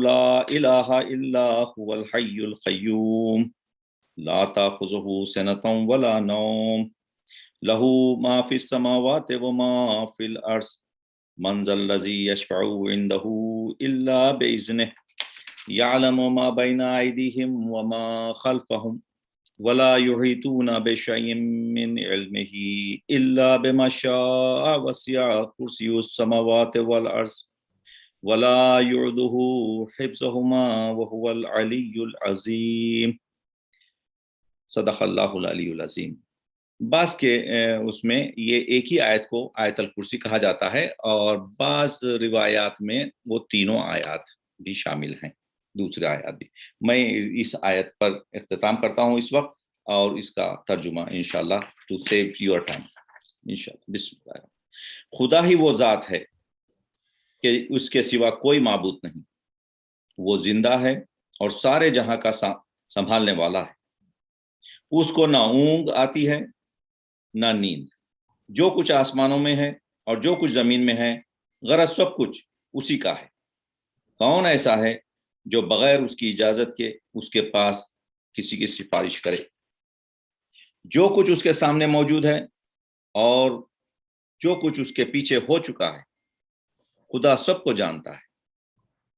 لا الہ الا هو الحی القیوم لا تأخذه سنة ولا نوم له ما في السماوات وما في الأرض من ذا الذي يشفع عنده إلا بإذنه يعلم ما بين أيديهم وما خلفهم ولا يحيطون بشيء من علمه إلا بما شاء وسع كرسيه السماوات والأرض ولا يعوده حفظهما وهو العلي العظيم صدق اللہ العلی العظیم۔ بعض کے اس میں یہ ایک ہی آیت کو آیت الکرسی کہا جاتا ہے، اور بعض روایات میں وہ تینوں آیات بھی شامل ہیں، دوسرے آیات بھی۔ میں اس آیت پر اختتام کرتا ہوں اس وقت، اور اس کا ترجمہ انشاءاللہ ٹو سیو یور ٹائم انشاءاللہ۔ بسم اللہ۔ خدا ہی وہ ذات ہے کہ اس کے سوا کوئی معبود نہیں، وہ زندہ ہے اور سارے جہاں کا سنبھالنے والا ہے۔ اس کو نہ اونگ آتی ہے نہ نیند۔ جو کچھ آسمانوں میں ہے اور جو کچھ زمین میں ہے، غرض سب کچھ اسی کا ہے۔ کون ایسا ہے جو بغیر اس کی اجازت کے اس کے پاس کسی کی سفارش کرے؟ جو کچھ اس کے سامنے موجود ہے اور جو کچھ اس کے پیچھے ہو چکا ہے، خدا سب کو جانتا ہے،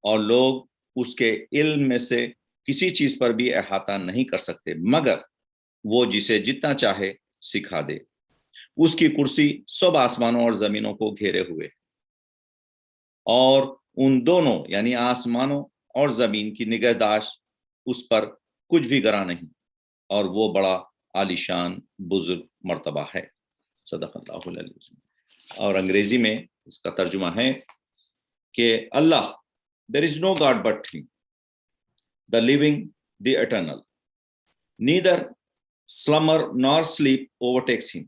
اور لوگ اس کے علم میں سے کسی چیز پر بھی احاطہ نہیں کر سکتے مگر وہ جسے جتنا چاہے سکھا دے۔ اس کی کرسی سب آسمانوں اور زمینوں کو گھیرے ہوئے ہے، اور ان دونوں یعنی آسمانوں اور زمین کی نگہداشت اس پر کچھ بھی گراں نہیں، اور وہ بڑا عالیشان بزرگ مرتبہ ہے۔ صدق اللہ العلی العظیم۔ اور انگریزی میں اس کا ترجمہ ہے کہ اللہ there is no God but him, the living, the eternal. Neither slumber nor sleep overtakes him.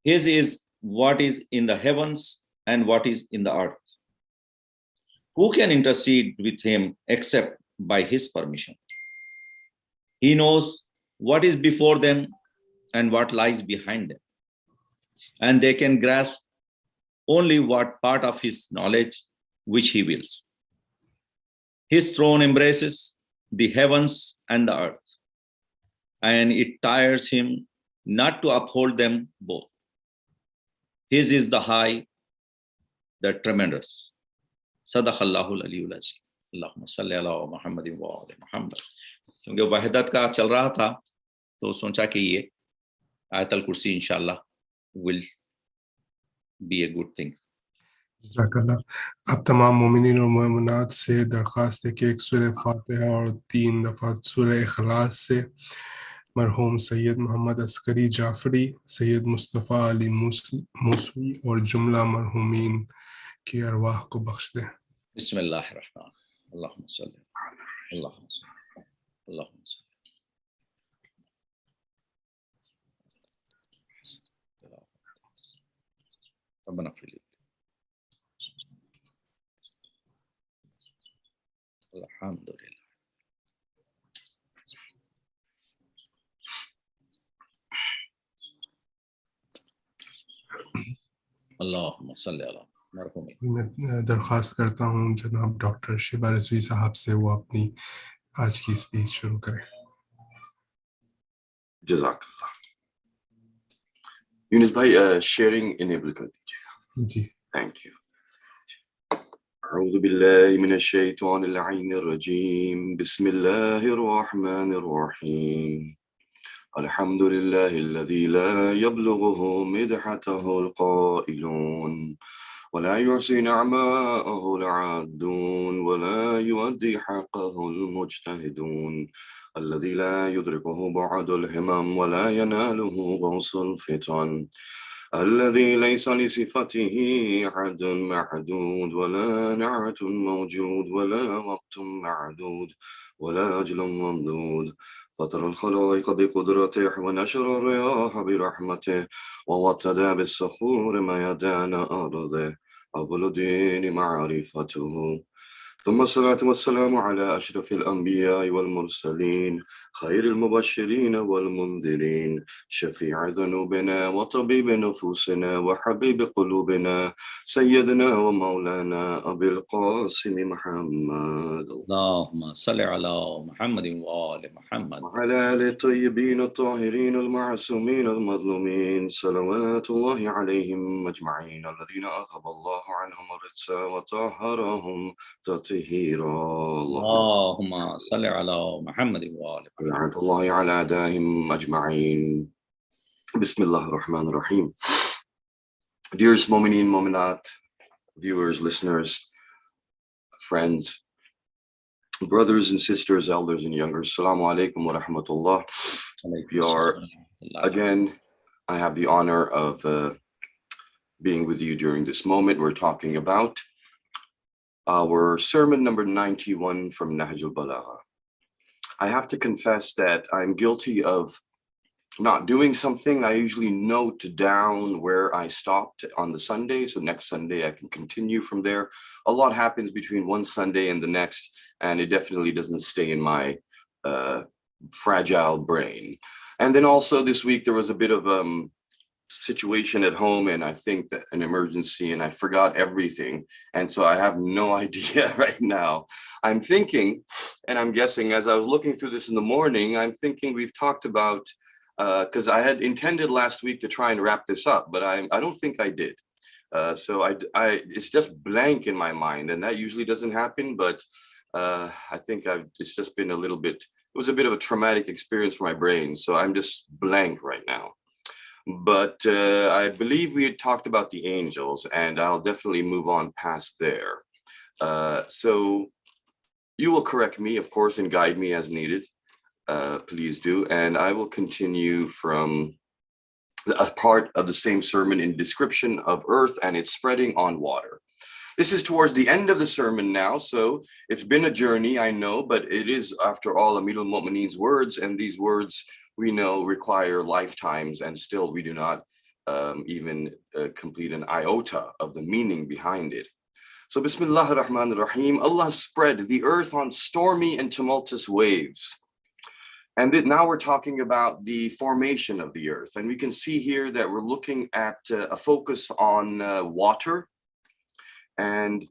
His is what is in the heavens and what is in the earth. Who can intercede with him except by his permission? He knows what is before them and what lies behind them, and they can grasp only what part of his knowledge which he wills. His throne embraces the heavens and the earth, and it tires him not to uphold them both. His is the high, the tremendous. صدق اللہ العلی العظیم۔ اللہم صلی علی محمد و آل محمد۔ کیونکہ وحدت کا چل رہا تھا تو سوچا کہ یہ آیت الکرسی انشاءاللہ will be a good thing۔ جزاک اللہ۔ اب تمام مومنین اور مومنات سے درخواست ہے کہ ایک سورہ فاتحہ اور 3 دفعہ سورہ اخلاص سے مرحوم سید محمد عسکری جعفری، سید مصطفیٰ علی موسوی اور جملہ مرحومین کی ارواح کو بخش دیں۔ بسم اللہ الرحمن اللہم صلی اللہم صلی اللہم صلی۔ ربنا اغفر لي الحمد للہ۔ اللہم صلی علی مرحومین۔ میں درخواست کرتا ہوں جناب ڈاکٹر شیبہ رضوی صاحب سے وہ اپنی آج کی اسپیچ شروع کریں۔ جزاک اللہ۔ یونس بھائی شیئرنگ انیبل کر دیجیے گا۔ جی تھینک یو۔ اعوذ باللہ من الشیطان اللعین الرجیم، بسم اللہ الرحمن الرحیم۔ الحمد للہ الذی لا یبلغہ مدحتہ القائلون ولا يحصي نعماءه العادون ولا يؤدي حقه المجتهدون الذي لا يدركه بعد الهمم ولا يناله غوص الفتن الذي ليس لصفته عد محدود ولا نعت موجود ولا وقت معدود ولا أجل ممدود فطر الخلائق بقدرته ونشر الرياح برحمته ووتد بالصخور ميدان أرضه أول دين معرفته ثم الصلاة والسلام على أشرف الأنبياء والمرسلين خير المبشرين والمنذرين شفيع ذنوبنا وطبيب نفوسنا وحبيب قلوبنا سيدنا ومولانا أبي القاسم محمد اللهم صل على محمد وآل محمد وعلى آل الطيبين الطاهرين المعصومين المظلومين صلوات الله عليهم أجمعين الذين أذهب الله عنهم الرجس وطهرهم تطهيرا اللهم صل على محمد وآل محمد لعنة الله على أعدائهم أجمعين بسم الله الرحمن الرحيم. Dearest Mominin, Mominat, viewers, listeners, friends, brothers and sisters, elders and youngers, Assalamu alaikum wa rahmatullah. Again, I have the honor of being with you during this moment. We're talking about our sermon number 91 from Nahjul Balagha. I have to confess that I'm guilty of not doing something. I usually note down where I stopped on the Sunday, so next Sunday I can continue from there. A lot happens between one Sunday and the next, and it definitely doesn't stay in my fragile brain. And then also this week there was a bit of situation at home, and I think that an emergency, and I forgot everything, and so I have no idea right now. I'm thinking, and I'm guessing as I was looking through this in the morning, I'm thinking we've talked about because I had intended last week to try and wrap this up, but I don't think I did. So it's just blank in my mind, and that usually doesn't happen. But I think it's just been a little bit. It was a bit of a traumatic experience for my brain, so I'm just blank right now. But I believe we had talked about the angels, and I'll definitely move on past there. So you will correct me, of course, and guide me as needed. Please do. And I will continue from a part of the same sermon in description of earth and its spreading on water. This is towards the end of the sermon now, so it's been a journey, I know, but it is, after all, Amirul Mu'mineen's words, and these words we know require lifetimes, and still we do not even complete an iota of the meaning behind it. So Bismillah ar-Rahman ar-Rahim, Allah spread the earth on stormy and tumultuous waves. And now we're talking about the formation of the earth. And we can see here that we're looking at a focus on water. And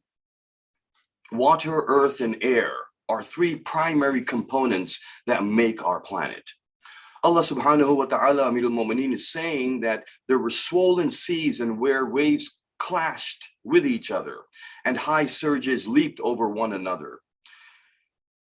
water, earth, and air are three primary components that make our planet. Allah subhanahu wa ta'ala, Amirul Mu'mineen, is saying that there were swollen seas and where waves clashed with each other and high surges leaped over one another.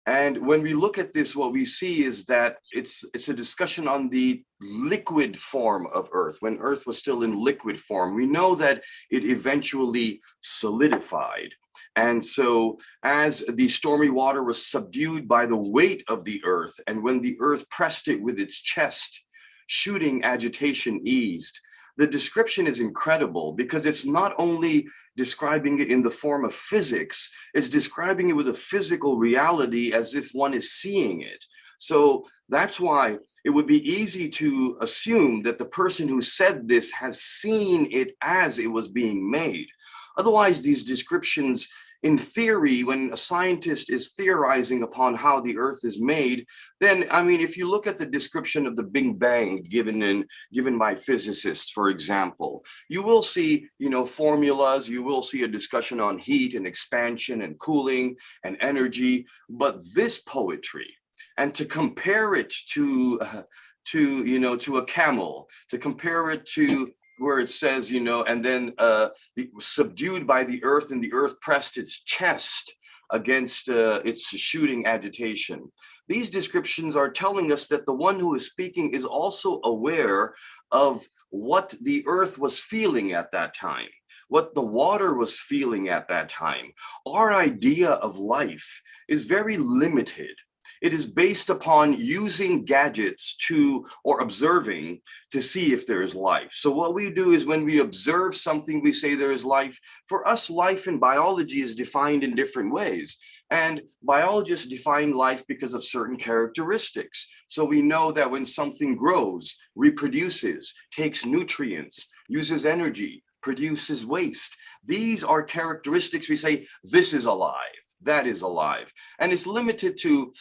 And when we look at this, what we see is that it's a discussion on the liquid form of Earth. When Earth was still in liquid form, we know that it eventually solidified. And so as the stormy water was subdued by the weight of the Earth, and when the Earth pressed it with its chest, shooting agitation eased. The description is incredible because it's not only describing it in the form of physics, it's describing it with a physical reality as if one is seeing it. So that's why it would be easy to assume that the person who said this has seen it as it was being made. Otherwise, these descriptions, in theory, when a scientist is theorizing upon how the earth is made, then, I mean, if you look at the description of the Big Bang given by physicists, for example, you will see, formulas, you will see a discussion on heat and expansion and cooling and energy, but this poetry, and to compare it to a camel, to compare it to where it says, and then subdued by the earth, and the earth pressed its chest against its shooting agitation. These descriptions are telling us that the one who is speaking is also aware of what the earth was feeling at that time, what the water was feeling at that time. Our idea of life is very limited. It is based upon using gadgets or observing to see if there is life. So what we do is when we observe something, we say there is life. For us, life in biology is defined in different ways. And biologists define life because of certain characteristics. So we know that when something grows, reproduces, takes nutrients, uses energy, produces waste, these are characteristics we say, this is alive. that is alive. And it's limited to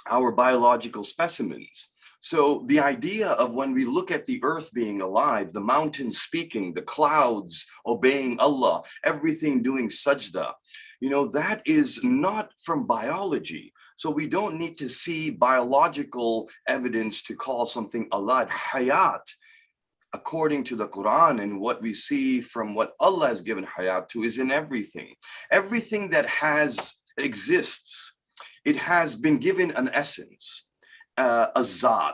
our biological specimens. So the idea of when we look at the earth being alive, the mountains speaking, the clouds obeying Allah, everything doing sajda, that is not from biology. So we don't need to see biological evidence to call something alive. Hayat, according to the Quran and what we see from what Allah has given hayat to, is in everything. Everything that exists, it has been given an essence, a zat,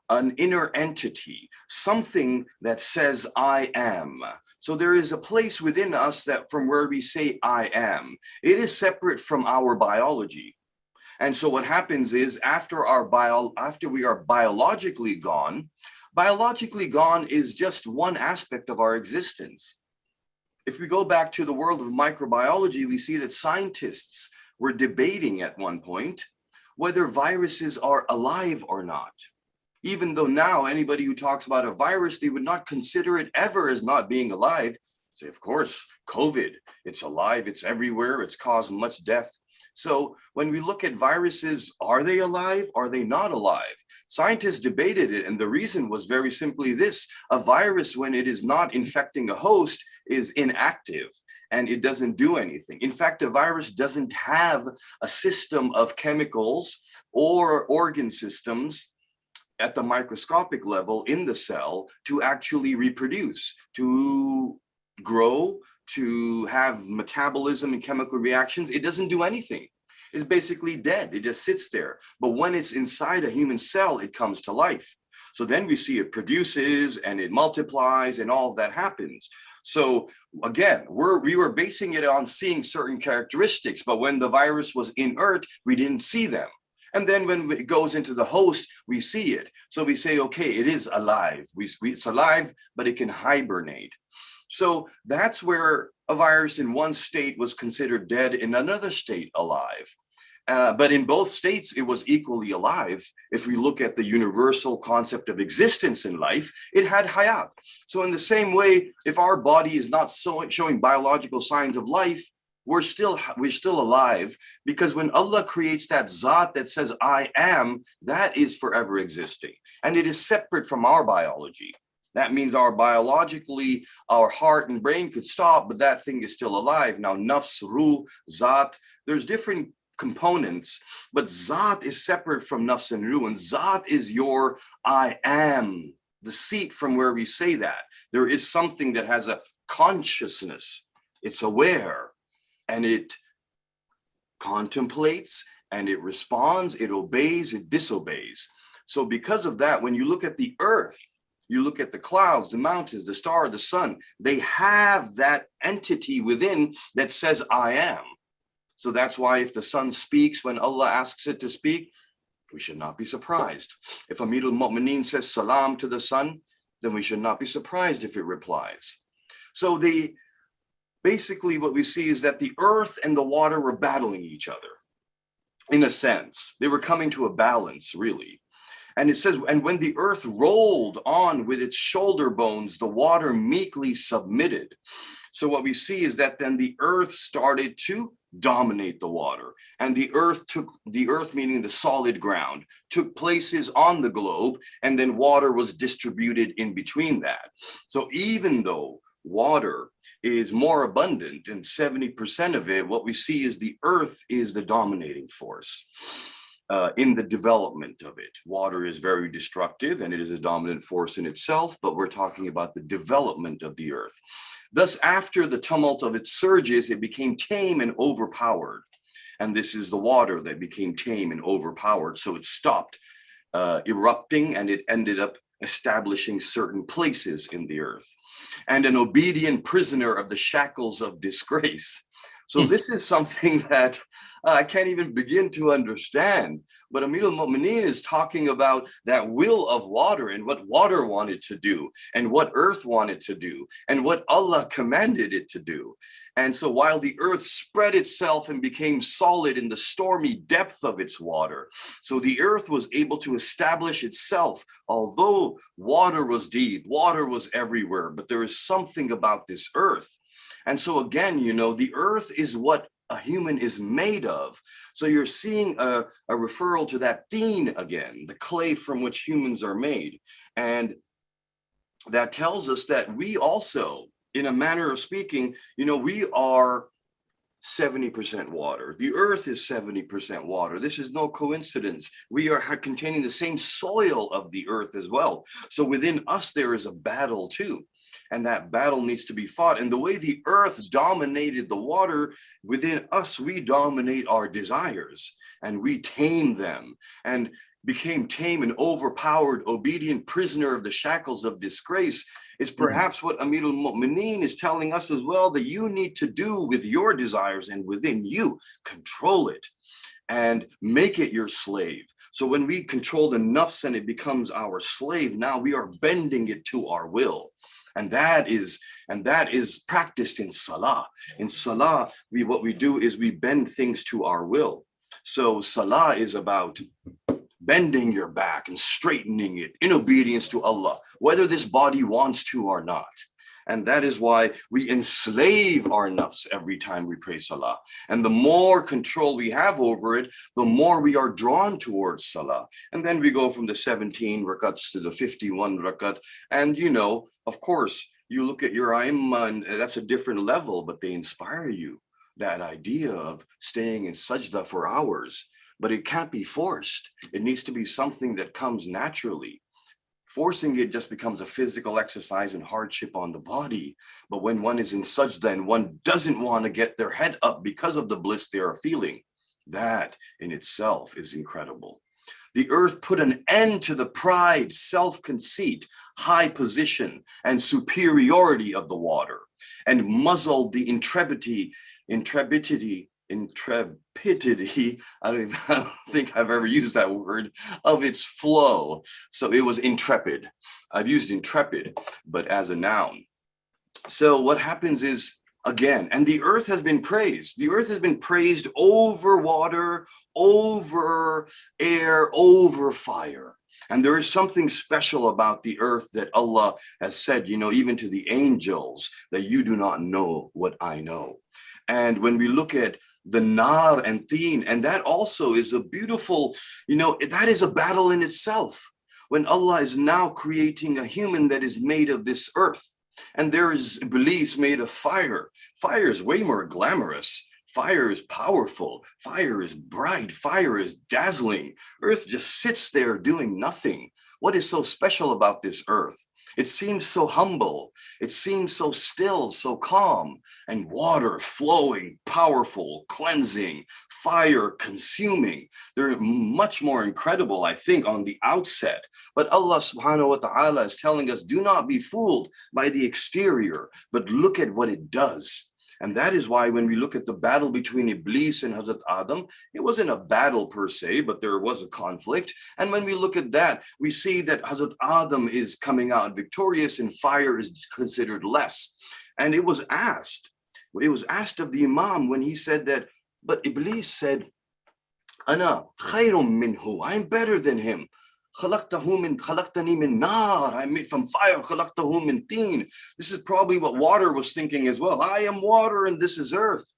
an inner entity, something that says I am. So there is a place within us that from where we say I am, it is separate from our biology. And so what happens is after we are biologically gone is just one aspect of our existence. If we go back to the world of microbiology, we see that scientists were debating at one point whether viruses are alive or not. Even though now anybody who talks about a virus, they would not consider it ever as not being alive. Say, of course, COVID, it's alive, it's everywhere, it's caused much death. So when we look at viruses, are they alive? Are they not alive? Scientists debated it, and the reason was very simply this: a virus, when it is not infecting a host, is inactive and it doesn't do anything. In fact, a virus doesn't have a system of chemicals or organ systems at the microscopic level in the cell to actually reproduce, to grow, to have metabolism and chemical reactions. It doesn't do anything. It's basically dead. It just sits there. But when it's inside a human cell, it comes to life. So then we see it produces and it multiplies and all of that happens. So again, we were basing it on seeing certain characteristics, but when the virus was inert, we didn't see them. And then when it goes into the host, we see it. So we say, okay, it is alive. It's alive, but it can hibernate. So that's where a virus in one state was considered dead, in another state alive. But in both states, it was equally alive. If we look at the universal concept of existence in life, it had hayat. So in the same way, if our body is not showing biological signs of life, we're still alive, because when Allah creates that zat that says I am, that is forever existing. And it is separate from our biology. That means our heart and brain could stop, but that thing is still alive. Now, nafs, ruh, zat, there's different components, but zat is separate from nafs and ruh, and zat is your I am, the seat from where we say that. There is something that has a consciousness. It's aware, and it contemplates, and it responds, it obeys, it disobeys. So because of that, when you look at the earth, you look at the clouds, the mountains, the star, the sun, they have that entity within that says, I am. So that's why if the sun speaks when Allah asks it to speak, we should not be surprised. If Amirul Mu'mineen says salam to the sun, then we should not be surprised if it replies. So basically what we see is that the earth and the water were battling each other. In a sense, they were coming to a balance, really. And it says, and when the earth rolled on with its shoulder bones, the water meekly submitted. So what we see is that then the earth started to dominate the water. And the earth meaning the solid ground, took places on the globe, and then water was distributed in between that. So even though water is more abundant and 70% of it, what we see is the earth is the dominating force. In the development of it. Water is very destructive and it is a dominant force in itself, but we're talking about the development of the earth. Thus, after the tumult of its surges, it became tame and overpowered. And this is the water that became tame and overpowered. So it stopped erupting, and it ended up establishing certain places in the earth. And an obedient prisoner of the shackles of disgrace. So this is something that I can't even begin to understand. But Amirul Mu'mineen is talking about that will of water and what water wanted to do and what earth wanted to do and what Allah commanded it to do. And so while the earth spread itself and became solid in the stormy depth of its water, so the earth was able to establish itself, although water was deep, water was everywhere, but there is something about this earth. And so again, the earth is what a human is made of. So you're seeing a referral to that teen again, the clay from which humans are made. And that tells us that we also, in a manner of speaking, we are 70% water. The earth is 70% water. This is no coincidence. We are containing the same soil of the earth as well. So within us, there is a battle too. And that battle needs to be fought. And the way the earth dominated the water, within us, we dominate our desires and we tame them and became tame and overpowered, obedient prisoner of the shackles of disgrace. Is perhaps what Amirul Mu'mineen is telling us as well, that you need to do with your desires and within you, control it and make it your slave. So when we control the nafs and it becomes our slave, now we are bending it to our will. And that is practiced in salah. In salah, what we do is we bend things to our will. So salah is about bending your back and straightening it in obedience to Allah, whether this body wants to or not. And that is why we enslave our nafs every time we pray salah. And the more control we have over it, the more we are drawn towards salah. And then we go from the 17 rakats to the 51 rakat. And of course, you look at your aimma, and that's a different level, but they inspire you. That idea of staying in sajda for hours. But it can't be forced. It needs to be something that comes naturally. Forcing it just becomes a physical exercise and hardship on the body. But when one is in sajda and one doesn't want to get their head up because of the bliss they are feeling, that in itself is incredible. The earth put an end to the pride, self-conceit, high position, and superiority of the water, and muzzled the intrepidity, I don't think I've ever used that word, of its flow. So it was intrepid. I've used intrepid, but as a noun. So what happens is, again, and the earth has been praised. The earth has been praised over water, over air, over fire. And there is something special about the earth that Allah has said, even to the angels, that you do not know what I know. And when we look at the nar and teen, and that also is a beautiful, that is a battle in itself. When Allah is now creating a human that is made of this earth, and there is Iblis made of fire. Fire is way more glamorous. Fire is powerful. Fire is bright. Fire is dazzling. Earth just sits there doing nothing. What is so special about this earth? It seems so humble. It seems so still, so calm. And water flowing, powerful, cleansing, fire consuming. They're much more incredible, I think, on the outset. But Allah subhanahu wa ta'ala is telling us, do not be fooled by the exterior, but look at what it does. And that is why when we look at the battle between Iblis and Hazrat Adam, it wasn't a battle per se, but there was a conflict. And when we look at that, we see that Hazrat Adam is coming out victorious and fire is considered less. And it was asked of the Imam when he said that, but Iblis said, Ana khayrum minhu, I'm better than him. Khalaqtani min nar, I made from fire. Khalaqtahu min teen. This is probably what water was thinking as well. I am water and this is earth.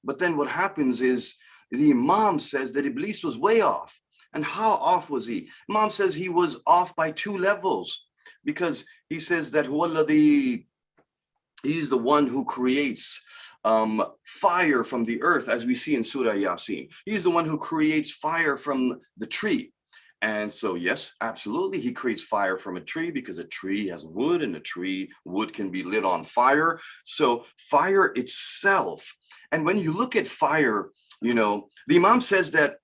But then what happens is the Imam says that Iblis was way off. And how off was he? Imam says he was off by 2 levels, because he says that he's the one who creates fire from the earth, as we see in Surah Yasin. He's the one who creates fire from the tree. And so, yes, absolutely, he creates fire from a tree because a tree has wood, and wood can be lit on fire. So fire itself, and when you look at fire, the Imam says that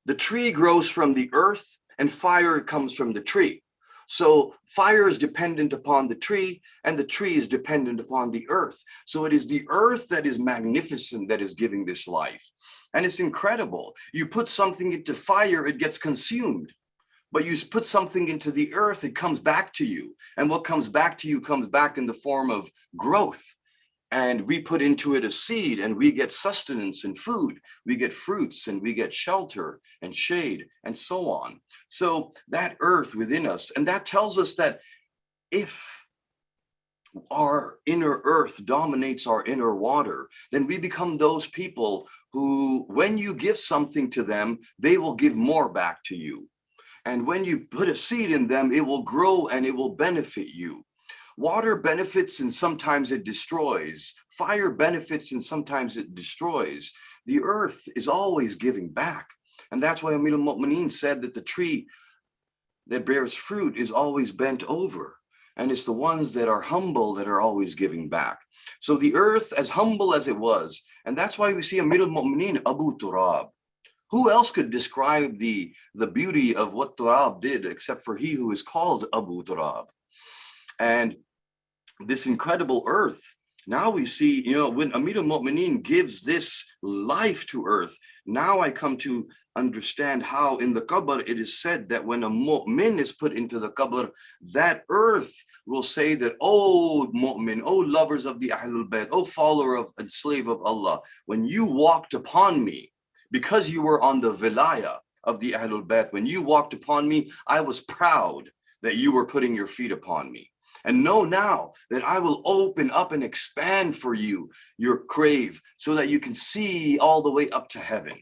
the tree grows from the earth and fire comes from the tree. So fire is dependent upon the tree and the tree is dependent upon the earth. So it is the earth that is magnificent, that is giving this life. And it's incredible. You put something into fire, it gets consumed. But you put something into the earth, it comes back to you. And what comes back to you comes back in the form of growth. And we put into it a seed and we get sustenance and food. We get fruits and we get shelter and shade and so on. So that earth within us, and that tells us that if our inner earth dominates our inner water, then we become those people who, when you give something to them, they will give more back to you. And when you put a seed in them, it will grow and it will benefit you. Water benefits and sometimes it destroys. Fire benefits and sometimes it destroys. The earth is always giving back. And that's why Amir al-Mu'mineen said that the tree that bears fruit is always bent over. And it's the ones that are humble that are always giving back. So the earth, as humble as it was, and that's why we see Amir al-Mu'mineen, Abu Turab. Who else could describe the beauty of what Turab did except for he who is called Abu Turab? And this incredible earth, now we see, when Amir al-Mu'mineen gives this life to earth, now I come to understand how in the qabr it is said that when a mu'min is put into the qabr, that earth will say that, oh mu'min, oh lovers of the Ahlul Bayt, oh follower of and slave of Allah, when you walked upon me, because you were on the vilayah of the Ahlul Bayt, when you walked upon me, I was proud that you were putting your feet upon me. And know now that I will open up and expand for you your grave so that you can see all the way up to heaven.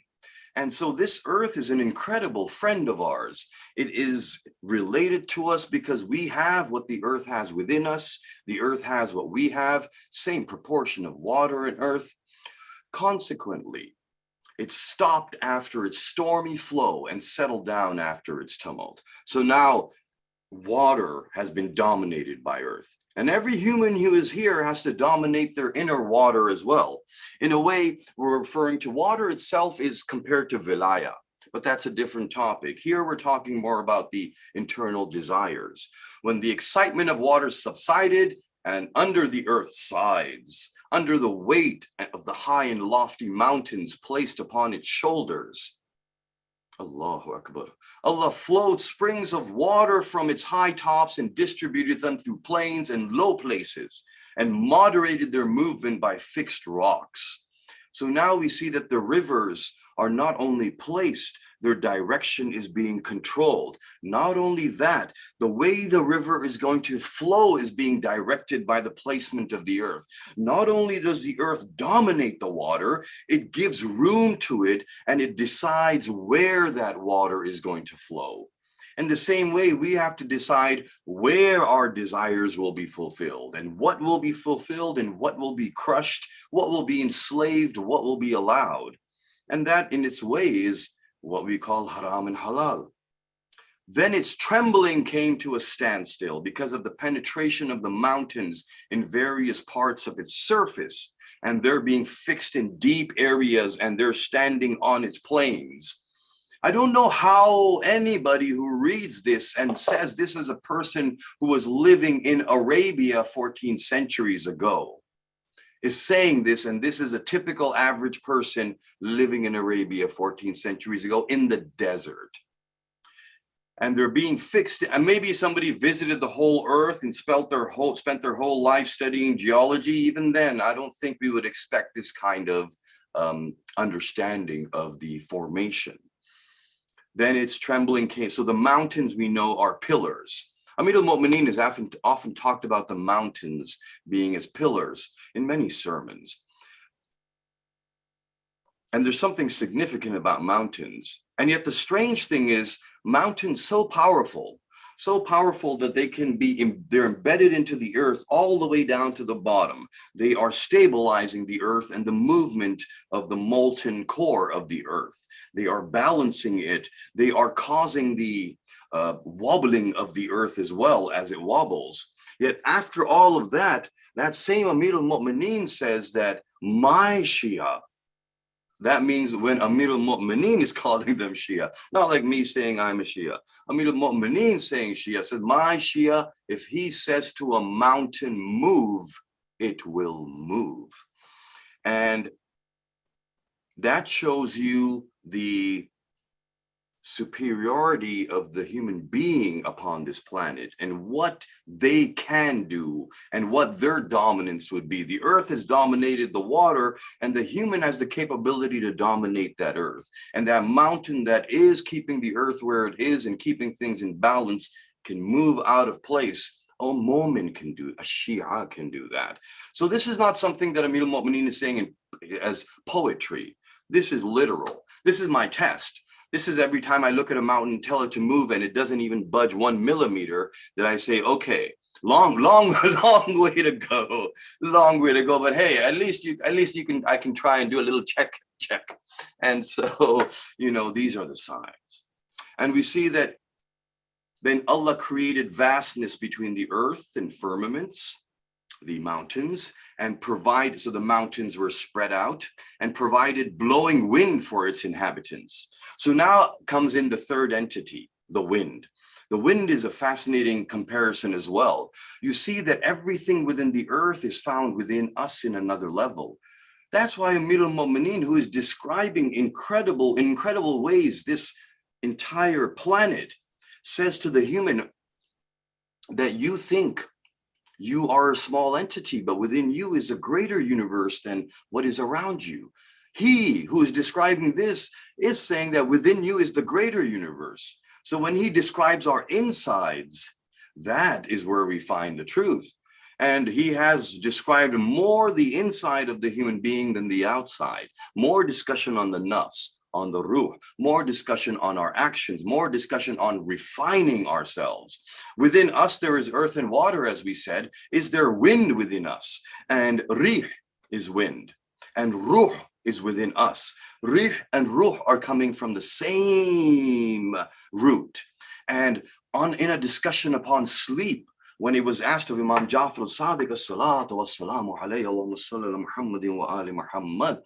And so this earth is an incredible friend of ours. It is related to us because we have what the earth has within us. The earth has what we have, same proportion of water and earth. Consequently, it stopped after its stormy flow and settled down after its tumult. So now water has been dominated by earth. And every human who is here has to dominate their inner water as well. In a way, we're referring to water itself is compared to vilaya, but that's a different topic. Here we're talking more about the internal desires. When the excitement of water subsided and under the earth's sides, under the weight of the high and lofty mountains placed upon its shoulders, Allahu Akbar. Allah flowed springs of water from its high tops and distributed them through plains and low places and moderated their movement by fixed rocks. So now we see that the rivers are not only placed, their direction is being controlled. Not only that, the way the river is going to flow is being directed by the placement of the earth. Not only does the earth dominate the water, it gives room to it and it decides where that water is going to flow. In the same way, we have to decide where our desires will be fulfilled and what will be fulfilled and what will be crushed, what will be enslaved, what will be allowed. And that in its way is what we call haram and halal. Then its trembling came to a standstill because of the penetration of the mountains in various parts of its surface, and they're being fixed in deep areas and they're standing on its plains. I don't know how anybody who reads this and says this is a person who was living in Arabia 14 centuries ago is saying this, and this is a typical average person living in Arabia 14 centuries ago in the desert. And they're being fixed, and maybe somebody visited the whole earth and spent their whole life studying geology. Even then, I don't think we would expect this kind of understanding of the formation. Then its trembling came. So the mountains we know are pillars. Amir al-Mu'mineen has often talked about the mountains being as pillars in many sermons. And there's something significant about mountains. And yet the strange thing is mountains so powerful that they're embedded into the earth all the way down to the bottom. They are stabilizing the earth and the movement of the molten core of the earth. They are balancing it. They are causing the wobbling of the earth as well as it wobbles. Yet after all of that, that same Amir al-Mu'mineen says that my Shia, that means when Amir al-Mu'mineen is calling them Shia, not like me saying I'm a Shia. Amir al-Mu'mineen saying Shia says, my Shia, if he says to a mountain, move, it will move. And that shows you the superiority of the human being upon this planet and what they can do and what their dominance would be. The earth has dominated the water, and the human has the capability to dominate that earth. And that mountain that is keeping the earth where it is and keeping things in balance can move out of place A Mu'min can do, a Shia can do that. So this is not something that Amir al-Mu'mineen is saying as poetry. This is literal. This is my test. This is every time I look at a mountain and tell it to move and it doesn't even budge 1 millimeter, that I say, okay, long way to go, long way to go. But hey, at least I can try and do a little check. And so, these are the signs. And we see that then Allah created vastness between the earth and firmaments, the mountains, and so the mountains were spread out and provided blowing wind for its inhabitants. So now comes in the third entity, the wind. The wind is a fascinating comparison as well. You see that everything within the earth is found within us in another level. That's why Amir al-Mu'mineen, who is describing incredible ways this entire planet, says to the human that you think you are a small entity, but within you is a greater universe than what is around you. He who is describing this is saying that within you is the greater universe. So when he describes our insides, that is where we find the truth. And he has described more the inside of the human being than the outside. More discussion on the nafs, on the ruh, more discussion on our actions, more discussion on refining ourselves. Within us, there is earth and water, as we said. Is there wind within us? And rih is wind, and ruh is within us. Rih and ruh are coming from the same root. And in a discussion upon sleep, when he was asked of Imam Jafar al-Sadiq, as-salatu was-salamu alayhi wa salli ala Muhammadin wa ali Muhammad,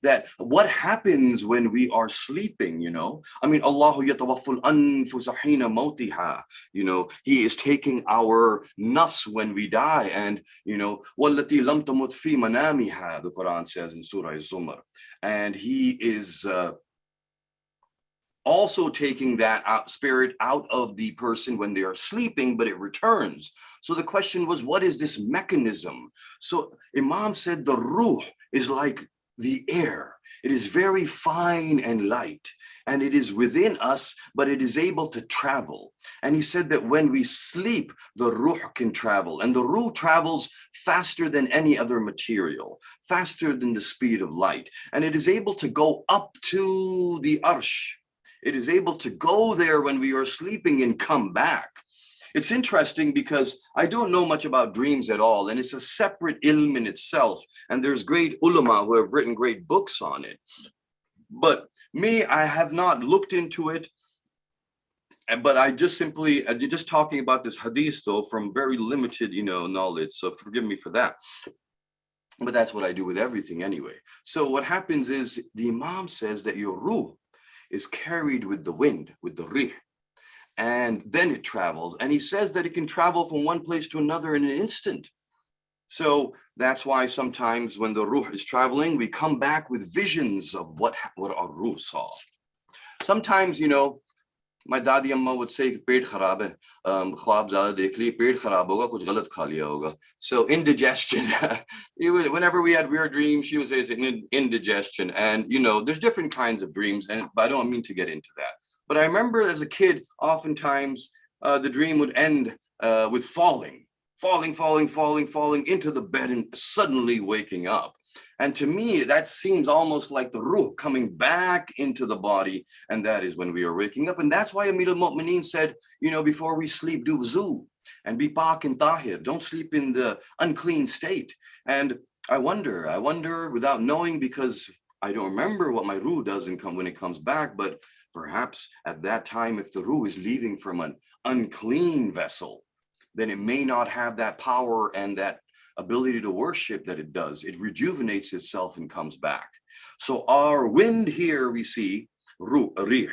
that what happens when we are sleeping, Allahu yatawaffal anfusa hina mawtiha, he is taking our nafs when we die, and, wallati lam tamut fi manamiha, the Quran says in Surah Az-Zumar, and he is also taking that spirit out of the person when they are sleeping, but it returns. So the question was, what is this mechanism? So Imam said the ruh is like the air. It is very fine and light, and it is within us, but it is able to travel. And he said that when we sleep, the ruh can travel, and the ruh travels faster than any other material, faster than the speed of light. And it is able to go up to the arsh. It is able to go there when we are sleeping and come back. It's interesting because I don't know much about dreams at all, and it's a separate ilm in itself. And there's great ulama who have written great books on it. But me, I have not looked into it. But I just just talking about this hadith though from very limited, knowledge. So forgive me for that. But that's what I do with everything anyway. So what happens is the Imam says that your ruh is carried with the wind, with the rih, and then it travels. And he says that it can travel from one place to another in an instant. So that's why sometimes when the ruh is traveling, we come back with visions of what our ruh saw. Sometimes, my dadi amma would say, "Pet kharab hai, khwab zyada dekh liye, pet kharab hoga, kuch galat kha liya hoga." So indigestion. Whenever we had weird dreams, she would say it's indigestion. And there's different kinds of dreams, but I don't mean to get into that. But I remember as a kid, oftentimes the dream would end with falling into the bed and suddenly waking up. And to me, that seems almost like the ruh coming back into the body. And that is when we are waking up. And that's why Amir al-Mu'mineen said, before we sleep, do wuzu and be pak and tahir. Don't sleep in the unclean state. And I wonder without knowing, because I don't remember what my ruh does when it comes back. But perhaps at that time, if the ruh is leaving from an unclean vessel, then it may not have that power and that ability to worship that it does. It rejuvenates itself and comes back. So our wind here we see, rih.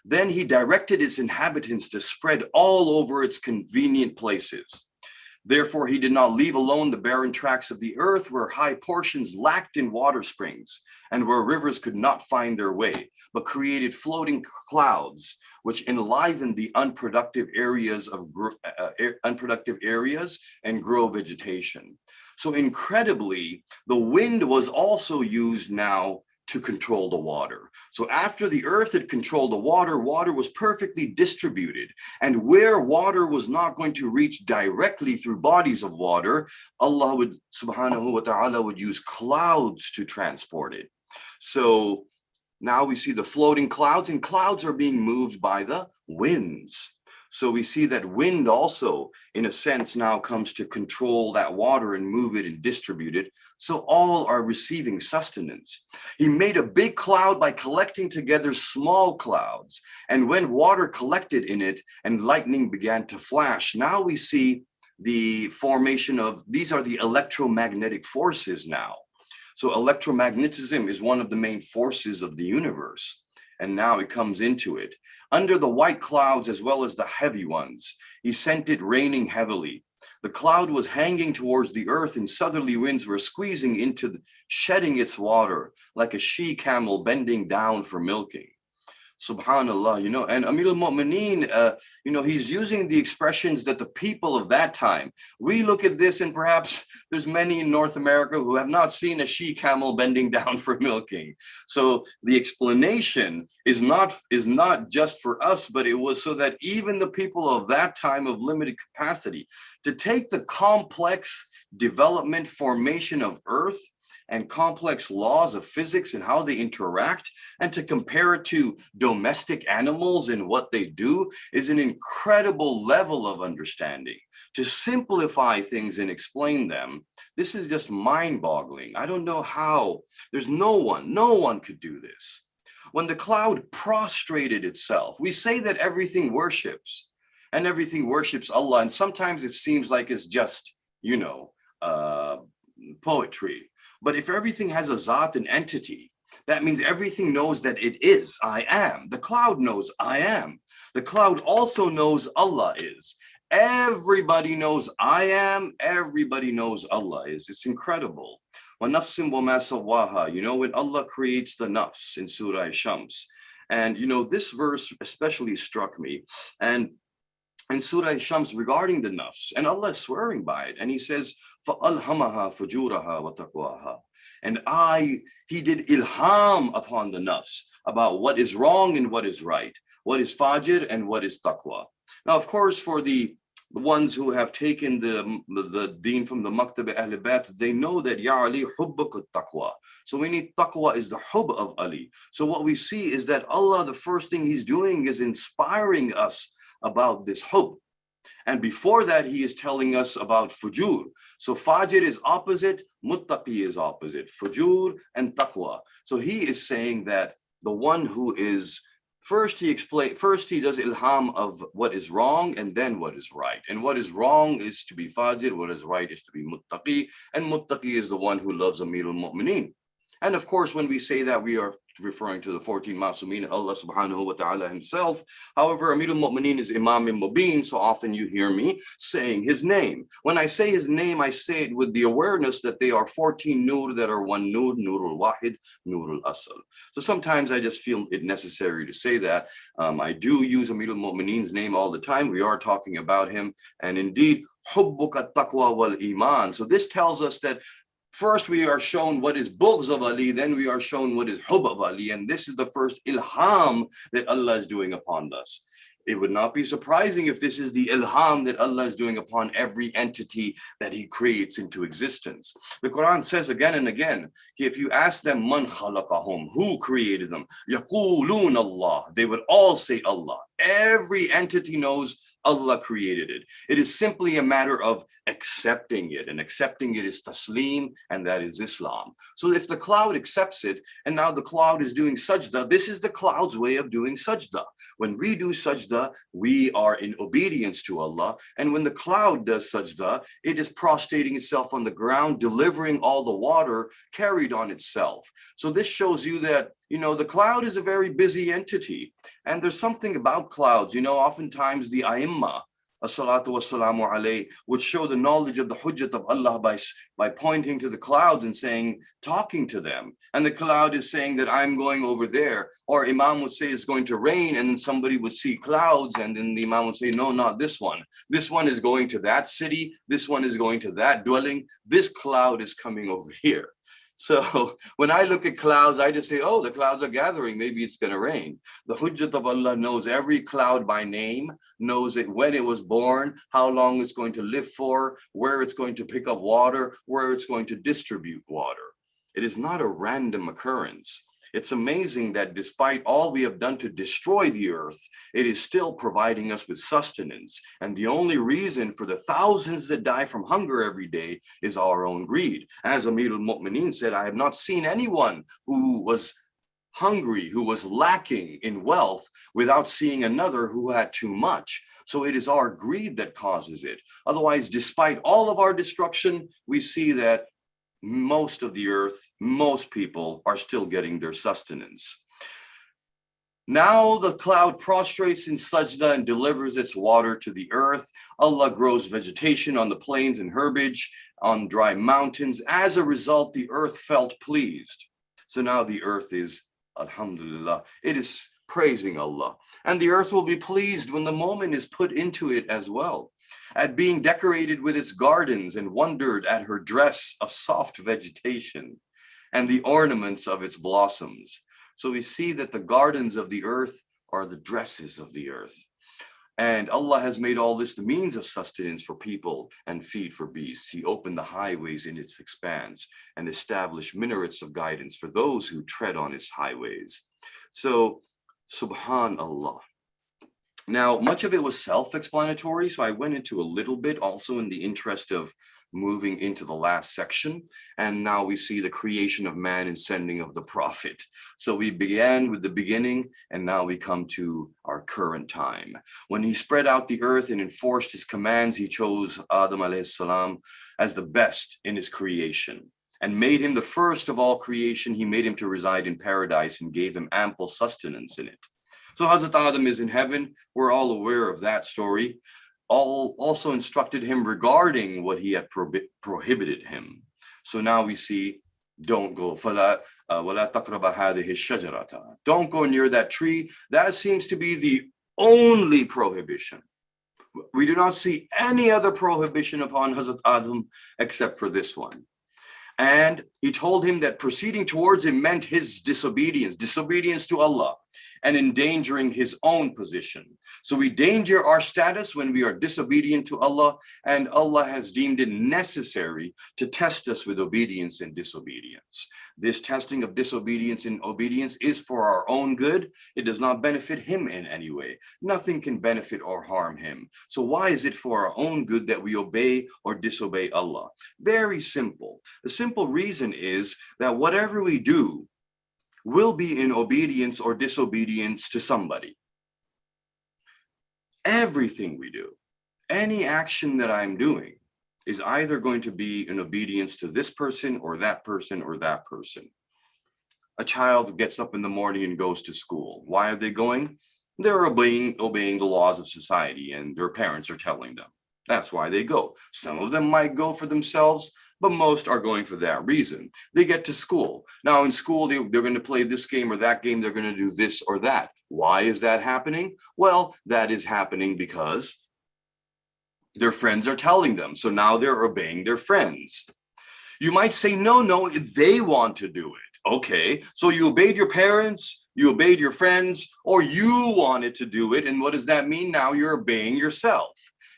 Then he directed its inhabitants to spread all over its convenient places. Therefore, he did not leave alone the barren tracts of the earth where high portions lacked in water springs and where rivers could not find their way, but created floating clouds which enlivened the unproductive areas and grow vegetation. So incredibly, the wind was also used now to control the water. So after the earth had controlled the water, water was perfectly distributed. And where water was not going to reach directly through bodies of water, Allah would, subhanahu wa ta'ala, would use clouds to transport it. So now we see the floating clouds, and clouds are being moved by the winds. So we see that wind also, in a sense, now comes to control that water and move it and distribute it. So all are receiving sustenance. He made a big cloud by collecting together small clouds. And when water collected in it and lightning began to flash, now we see the formation of, these are the electromagnetic forces now. So electromagnetism is one of the main forces of the universe. And now it comes into it. Under the white clouds, as well as the heavy ones, he sent it raining heavily. The cloud was hanging towards the earth, and southerly winds were squeezing into, shedding its water, like a she-camel bending down for milking. Subhanallah, you know, and Amir al-Mu'mineen, you know, he's using the expressions that the people of that time, we look at this, and perhaps there's many in North America who have not seen a she-camel bending down for milking. So the explanation is not just for us, but it was so that even the people of that time of limited capacity, to take the complex development formation of Earth and complex laws of physics and how they interact, and to compare it to domestic animals and what they do, is an incredible level of understanding. To simplify things and explain them, this is just mind-boggling. I don't know how. There's no one could do this. When the cloud prostrated itself, we say that everything worships, and everything worships Allah, and sometimes it seems like it's just, you know, poetry. But if everything has a zat, an entity, that means everything knows that it is, I am. The cloud knows I am. The cloud also knows Allah is. Everybody knows I am. Everybody knows Allah is. It's incredible. وَنَفْسٍ وَمَا سَوَّاهَا. You know, when Allah creates the nafs in Surah Shams. And, you know, this verse especially struck me. And in Surah Shams regarding the nafs, and Allah is swearing by it, and he says, فَأَلْهَمَهَا فُجُورَهَا وَتَقْوَاهَا. And he did ilham upon the nafs about what is wrong and what is right, what is fajr and what is taqwa. Now, of course, for the ones who have taken the deen from the Maktab Ahl Bayt, they know that Ya Ali hubbuk taqwa. So we need taqwa is the hub of Ali. So what we see is that Allah, the first thing he's doing is inspiring us about this hub. And before that, he is telling us about fujur. So fajr is opposite, muttaqi is opposite, fujur and taqwa. So he is saying that the one who is, first he does ilham of what is wrong and then what is right. And what is wrong is to be fajr, what is right is to be muttaqi. And muttaqi is the one who loves Amir al-Mu'mineen. And of course, when we say that, we are referring to the 14 Masumin, Allah subhanahu wa ta'ala himself. However, Amir al-Mu'mineen is Imam al-Mubin, so often you hear me saying his name. When I say his name, I say it with the awareness that they are 14 nur that are one nur, Nurul Wahid, Nurul Asal. So sometimes I just feel it necessary to say that. I do use Amir al-Mu'mineen's name all the time. We are talking about him. And indeed, hubbuka taqwa wal iman. So this tells us that first, we are shown what is bughz of Ali, then we are shown what is hub of Ali. And this is the first ilham that Allah is doing upon us. It would not be surprising if this is the ilham that Allah is doing upon every entity that he creates into existence. The Quran says again and again, if you ask them, man khalaqahum, who created them? Yaqulun Allah. They would all say Allah. Every entity knows Allah created it. It is simply a matter of accepting it, and accepting it is taslim, and that is Islam. So if the cloud accepts it, and now the cloud is doing sajda, this is the cloud's way of doing sajda. When we do sajda, we are in obedience to Allah, and when the cloud does sajda, it is prostrating itself on the ground, delivering all the water carried on itself. So this shows you that, you know, the cloud is a very busy entity. And there's something about clouds, you know, oftentimes the Aimma, as-salatu was-salamu alayh, would show the knowledge of the hujjat of Allah by pointing to the clouds and saying, talking to them. And the cloud is saying that I'm going over there. Or Imam would say it's going to rain, and then somebody would see clouds, and then the Imam would say, no, not this one. This one is going to that city. This one is going to that dwelling. This cloud is coming over here. So when I look at clouds, I just say, oh, the clouds are gathering. Maybe it's going to rain. The Hujjat of Allah knows every cloud by name, knows it when it was born, how long it's going to live for, where it's going to pick up water, where it's going to distribute water. It is not a random occurrence. It's amazing that despite all we have done to destroy the earth, it is still providing us with sustenance. And the only reason for the thousands that die from hunger every day is our own greed. As Amir al-Mu'mineen said, I have not seen anyone who was hungry, who was lacking in wealth without seeing another who had too much. So it is our greed that causes it. Otherwise, despite all of our destruction, we see that most of the earth, most people are still getting their sustenance. Now the cloud prostrates in sajda and delivers its water to the earth. Allah grows vegetation on the plains and herbage on dry mountains. As a result, the earth felt pleased. So now the earth is, alhamdulillah, it is praising Allah. And the earth will be pleased when the moment is put into it as well, at being decorated with its gardens, and wondered at her dress of soft vegetation and the ornaments of its blossoms. So we see that the gardens of the earth are the dresses of the earth. And Allah has made all this the means of sustenance for people and feed for beasts. He opened the highways in its expanse and established minarets of guidance for those who tread on its highways. So, subhanallah. Now, much of it was self-explanatory, so I went into a little bit also in the interest of moving into the last section. And now we see the creation of man and sending of the prophet. So we began with the beginning, and now we come to our current time. When he spread out the earth and enforced his commands, he chose Adam alayhi salam as the best in his creation and made him the first of all creation. He made him to reside in paradise and gave him ample sustenance in it. So Hazrat Adam is in heaven. We're all aware of that story. Also instructed him regarding what he had prohibited him. So now we see, don't go. Don't go near that tree. That seems to be the only prohibition. We do not see any other prohibition upon Hazrat Adam except for this one. And he told him that proceeding towards him meant his disobedience to Allah, and endangering his own position. So we danger our status when we are disobedient to Allah, and Allah has deemed it necessary to test us with obedience and disobedience. This testing of disobedience and obedience is for our own good. It does not benefit him in any way. Nothing can benefit or harm him. So why is it for our own good that we obey or disobey Allah? Very simple. The simple reason is that whatever we do will be in obedience or disobedience to somebody. Everything we do, any action that I'm doing, is either going to be in obedience to this person or that person or that person. A child gets up in the morning and goes to school. Why are they going? They're obeying the laws of society, and their parents are telling them. That's why they go. Some of them might go for themselves, but most are going for that reason. They get to school. Now in school, they're going to play this game or that game. They're going to do this or that. Why is that happening? Well, that is happening because their friends are telling them. So now they're obeying their friends. You might say, no, they want to do it. Okay, so you obeyed your parents, you obeyed your friends, or you wanted to do it. And what does that mean? Now you're obeying yourself.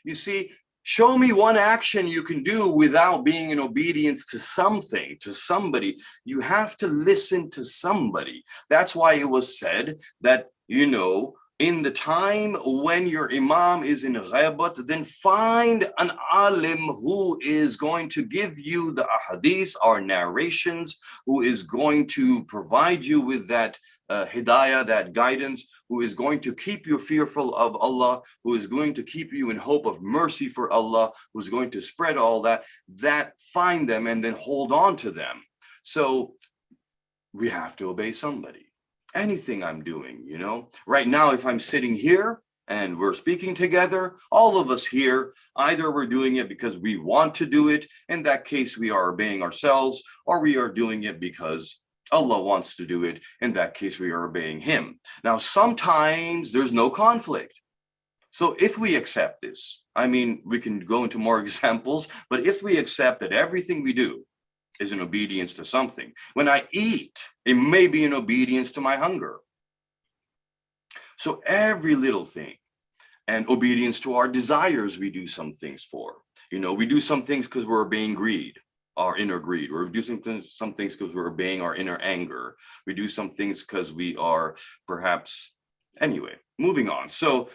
You see, show me one action you can do without being in obedience to something, to somebody. You have to listen to somebody. That's why it was said that, in the time when your imam is in ghaibat, then find an alim who is going to give you the ahadith or narrations, who is going to provide you with that hidayah, that guidance, who is going to keep you fearful of Allah, who is going to keep you in hope of mercy for Allah, who's going to spread all that find them and then hold on to them. So we have to obey somebody. Anything I'm doing, right now, if I'm sitting here and we're speaking together, all of us here, either we're doing it because we want to do it. In that case, we are obeying ourselves, or we are doing it because Allah wants to do it. In that case, we are obeying him. Now, sometimes there's no conflict. So if we accept this, we can go into more examples, but if we accept that everything we do is an obedience to something. When I eat, it may be an obedience to my hunger. So every little thing, and obedience to our desires, we do some things for. We do some things because we're obeying greed, our inner greed. We're doing some things because we're obeying our inner anger. We do some things because we are perhaps, anyway, moving on. So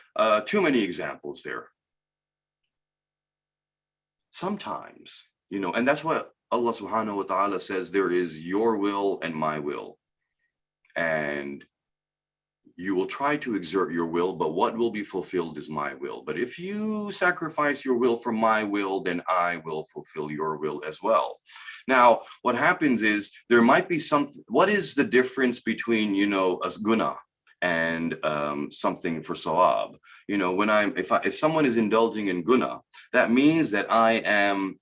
too many examples there. Sometimes, and that's what Allah subhanahu wa ta'ala says, there is your will and my will. And you will try to exert your will, but what will be fulfilled is my will. But if you sacrifice your will for my will, then I will fulfill your will as well. Now, what happens is there might be something. What is the difference between, a guna and something for sawab? If someone is indulging in guna, that means that I am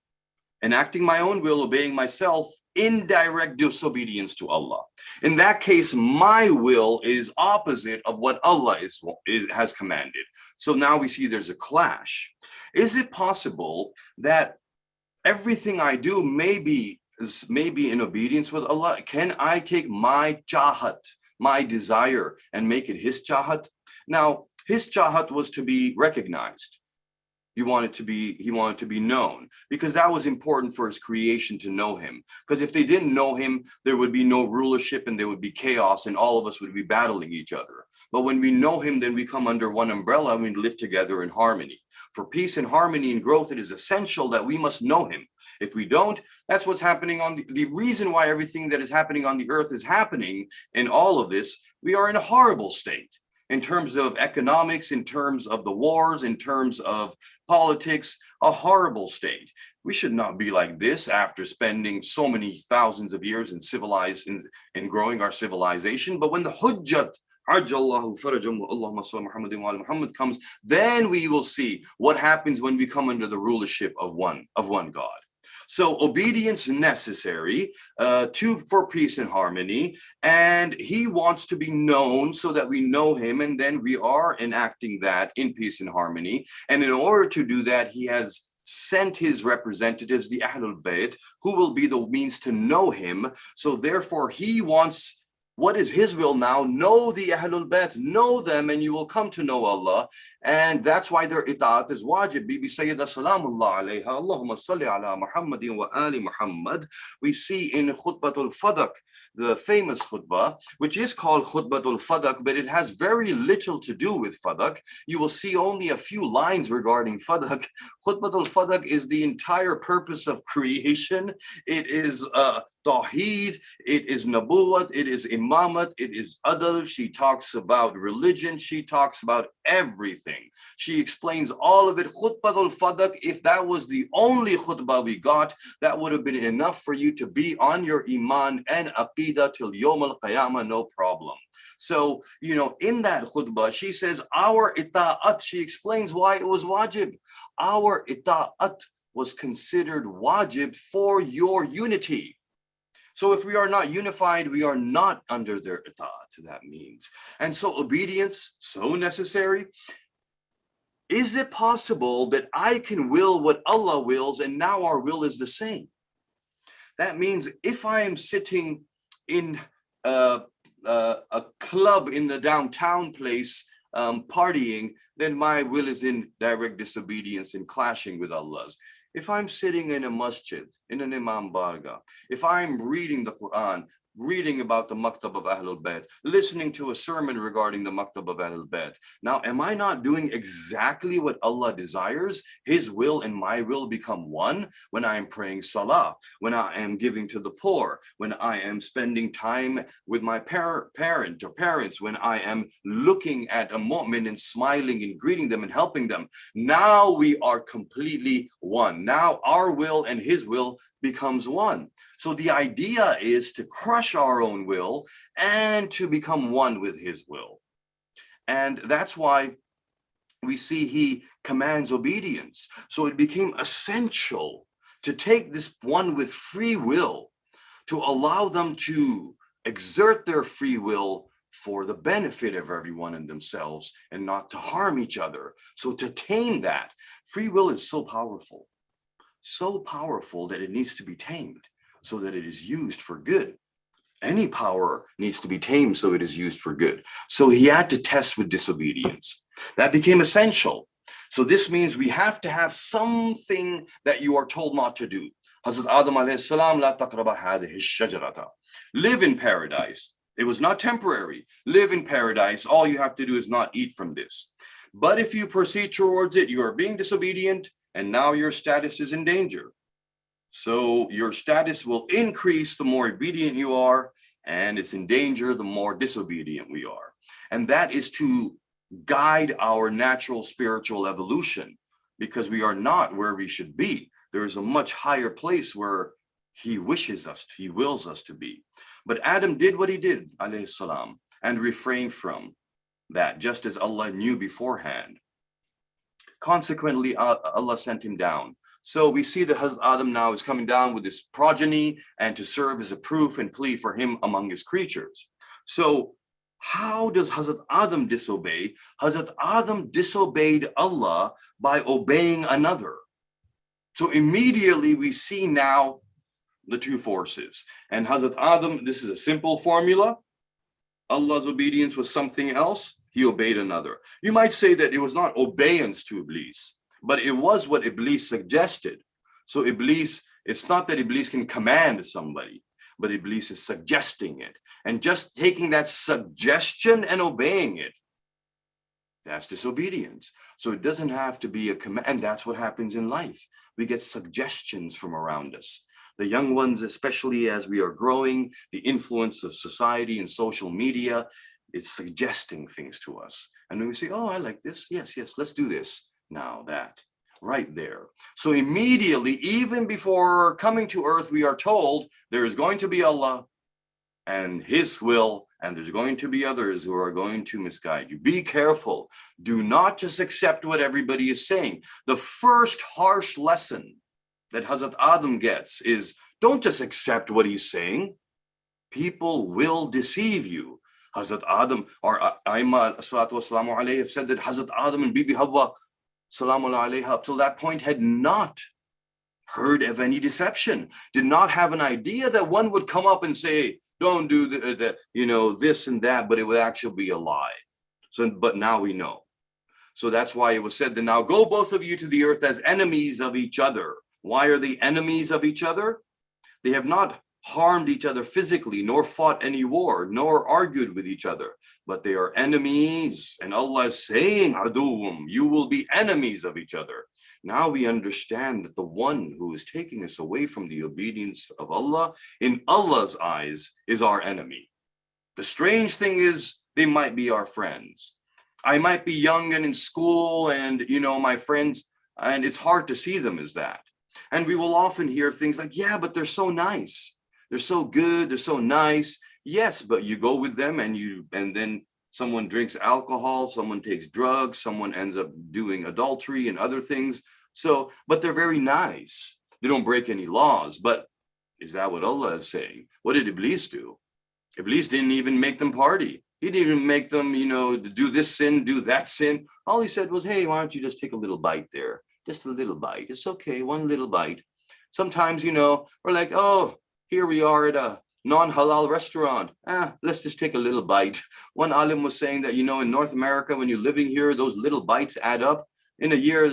enacting my own will, obeying myself, indirect disobedience to Allah. In that case, my will is opposite of what Allah has commanded. So now we see there's a clash. Is it possible that everything I do may be in obedience with Allah? Can I take my chahat, my desire, and make it his chahat? Now, his chahat was to be recognized. He wanted to be known, because that was important for his creation to know him. Because if they didn't know him, there would be no rulership and there would be chaos and all of us would be battling each other. But when we know him, then we come under one umbrella and we live together in harmony. For peace and harmony and growth, it is essential that we must know him. If we don't, that's what's happening on the reason why everything that is happening on the earth is happening in all of this. We are in a horrible state. In terms of economics, in terms of the wars, in terms of politics, a horrible state. We should not be like this after spending so many thousands of years in growing our civilization. But when the hujjat comes, then we will see what happens when we come under the rulership of one God. So obedience necessary for peace and harmony, and he wants to be known so that we know him, and then we are enacting that in peace and harmony. And in order to do that, he has sent his representatives, the Ahlul Bayt, who will be the means to know him. So therefore he wants, what is his will now? Know the Ahlul Bayt, know them, and you will come to know Allah. And that's why their ita'at is wajib. Bibi Sayyida Salamullah alayha, Allahumma salli ala Muhammadin wa ali Muhammad. We see in Khutbatul Fadak, the famous khutbah, which is called Khutbatul Fadak, but it has very little to do with Fadak. You will see only a few lines regarding Fadak. Khutbatul Fadak is the entire purpose of creation. It is Tawheed, it is Nabuwat, it is Imamat, it is Adl. She talks about religion, she talks about everything. She explains all of it. Khutbatul Fadak, if that was the only khutbah we got, that would have been enough for you to be on your Iman and Aqidah till Yawm al-Qiyamah, no problem. So, in that khutbah, she says, our ita'at, she explains why it was wajib. Our ita'at was considered wajib for your unity. So if we are not unified, we are not under their ita'at, that means. And so obedience, so necessary. Is it possible that I can will what Allah wills and now our will is the same? That means if I am sitting in a club in the downtown place partying, then my will is in direct disobedience and clashing with Allah's. If I'm sitting in a masjid, in an imam barga, if I'm reading the Quran, reading about the maktab of Ahlul Bayt, listening to a sermon regarding the maktab of Ahlul Bayt. Now, am I not doing exactly what Allah desires? His will and my will become one when I am praying salah, when I am giving to the poor, when I am spending time with my parents, when I am looking at a mu'min and smiling and greeting them and helping them. Now we are completely one. Now our will and his will becomes one. So the idea is to crush our own will and to become one with his will. And that's why we see he commands obedience. So it became essential to take this one with free will, to allow them to exert their free will for the benefit of everyone and themselves and not to harm each other. So to tame that, free will is so powerful that it needs to be tamed. so that it is used for good. Any power needs to be tamed so it is used for good. So he had to test with disobedience. That became essential. So this means we have to have something that you are told not to do. Hazrat Adam alayhi salam, la taqraba hadhihi shajarata. Live in paradise. It was not temporary. Live in paradise. All you have to do is not eat from this. But if you proceed towards it, you are being disobedient, and now your status is in danger. So your status will increase the more obedient you are, and it's in danger the more disobedient we are. And that is to guide our natural spiritual evolution, because we are not where we should be. There is a much higher place where he wishes us, he wills us to be. But Adam did what he did, alayhi salam, and refrained from that, just as Allah knew beforehand. Consequently, Allah sent him down. So we see that Hazrat Adam now is coming down with his progeny and to serve as a proof and plea for him among his creatures. So how does Hazrat Adam disobey? Hazrat Adam disobeyed Allah by obeying another. So immediately we see now the two forces. And Hazrat Adam, this is a simple formula. Allah's obedience was something else. He obeyed another. You might say that it was not obedience to Iblis, but it was what Iblis suggested. So Iblis, it's not that Iblis can command somebody, but Iblis is suggesting it. And just taking that suggestion and obeying it, that's disobedience. So it doesn't have to be a command. And that's what happens in life. We get suggestions from around us. The young ones, especially as we are growing, the influence of society and social media, it's suggesting things to us. And when we say, oh, I like this. Yes, let's do this. Now that, right there. So immediately, even before coming to earth, we are told there is going to be Allah and his will, and there's going to be others who are going to misguide you. Be careful. Do not just accept what everybody is saying. The first harsh lesson that Hazrat Adam gets is, don't just accept what he's saying. People will deceive you. Hazrat Adam, or Aima salatu wassalamu alayhi, have said that Hazrat Adam and Bibi Hawa salamu alayha up till that point had not heard of any deception, did not have an idea that one would come up and say, don't do this and that, but it would actually be a lie. So, but now we know. So that's why it was said that now go both of you to the earth as enemies of each other. Why are they enemies of each other? They have not harmed each other physically, nor fought any war, nor argued with each other, but they are enemies. And Allah is saying, Aduwum, you will be enemies of each other. Now we understand that the one who is taking us away from the obedience of Allah, in Allah's eyes, is our enemy. The strange thing is, they might be our friends. I might be young and in school and, my friends, and it's hard to see them as that. And we will often hear things like, yeah, but they're so nice. They're so good. They're so nice. Yes, but you go with them and then someone drinks alcohol, someone takes drugs, someone ends up doing adultery and other things. So, but they're very nice. They don't break any laws. But is that what Allah is saying? What did Iblis do? Iblis didn't even make them party. He didn't even make them, do this sin, do that sin. All he said was, hey, why don't you just take a little bite there? Just a little bite. It's okay, one little bite. Sometimes, we're like, oh, here we are at a non-halal restaurant. Let's just take a little bite. One alim was saying that, in North America, when you're living here, those little bites add up. In a year,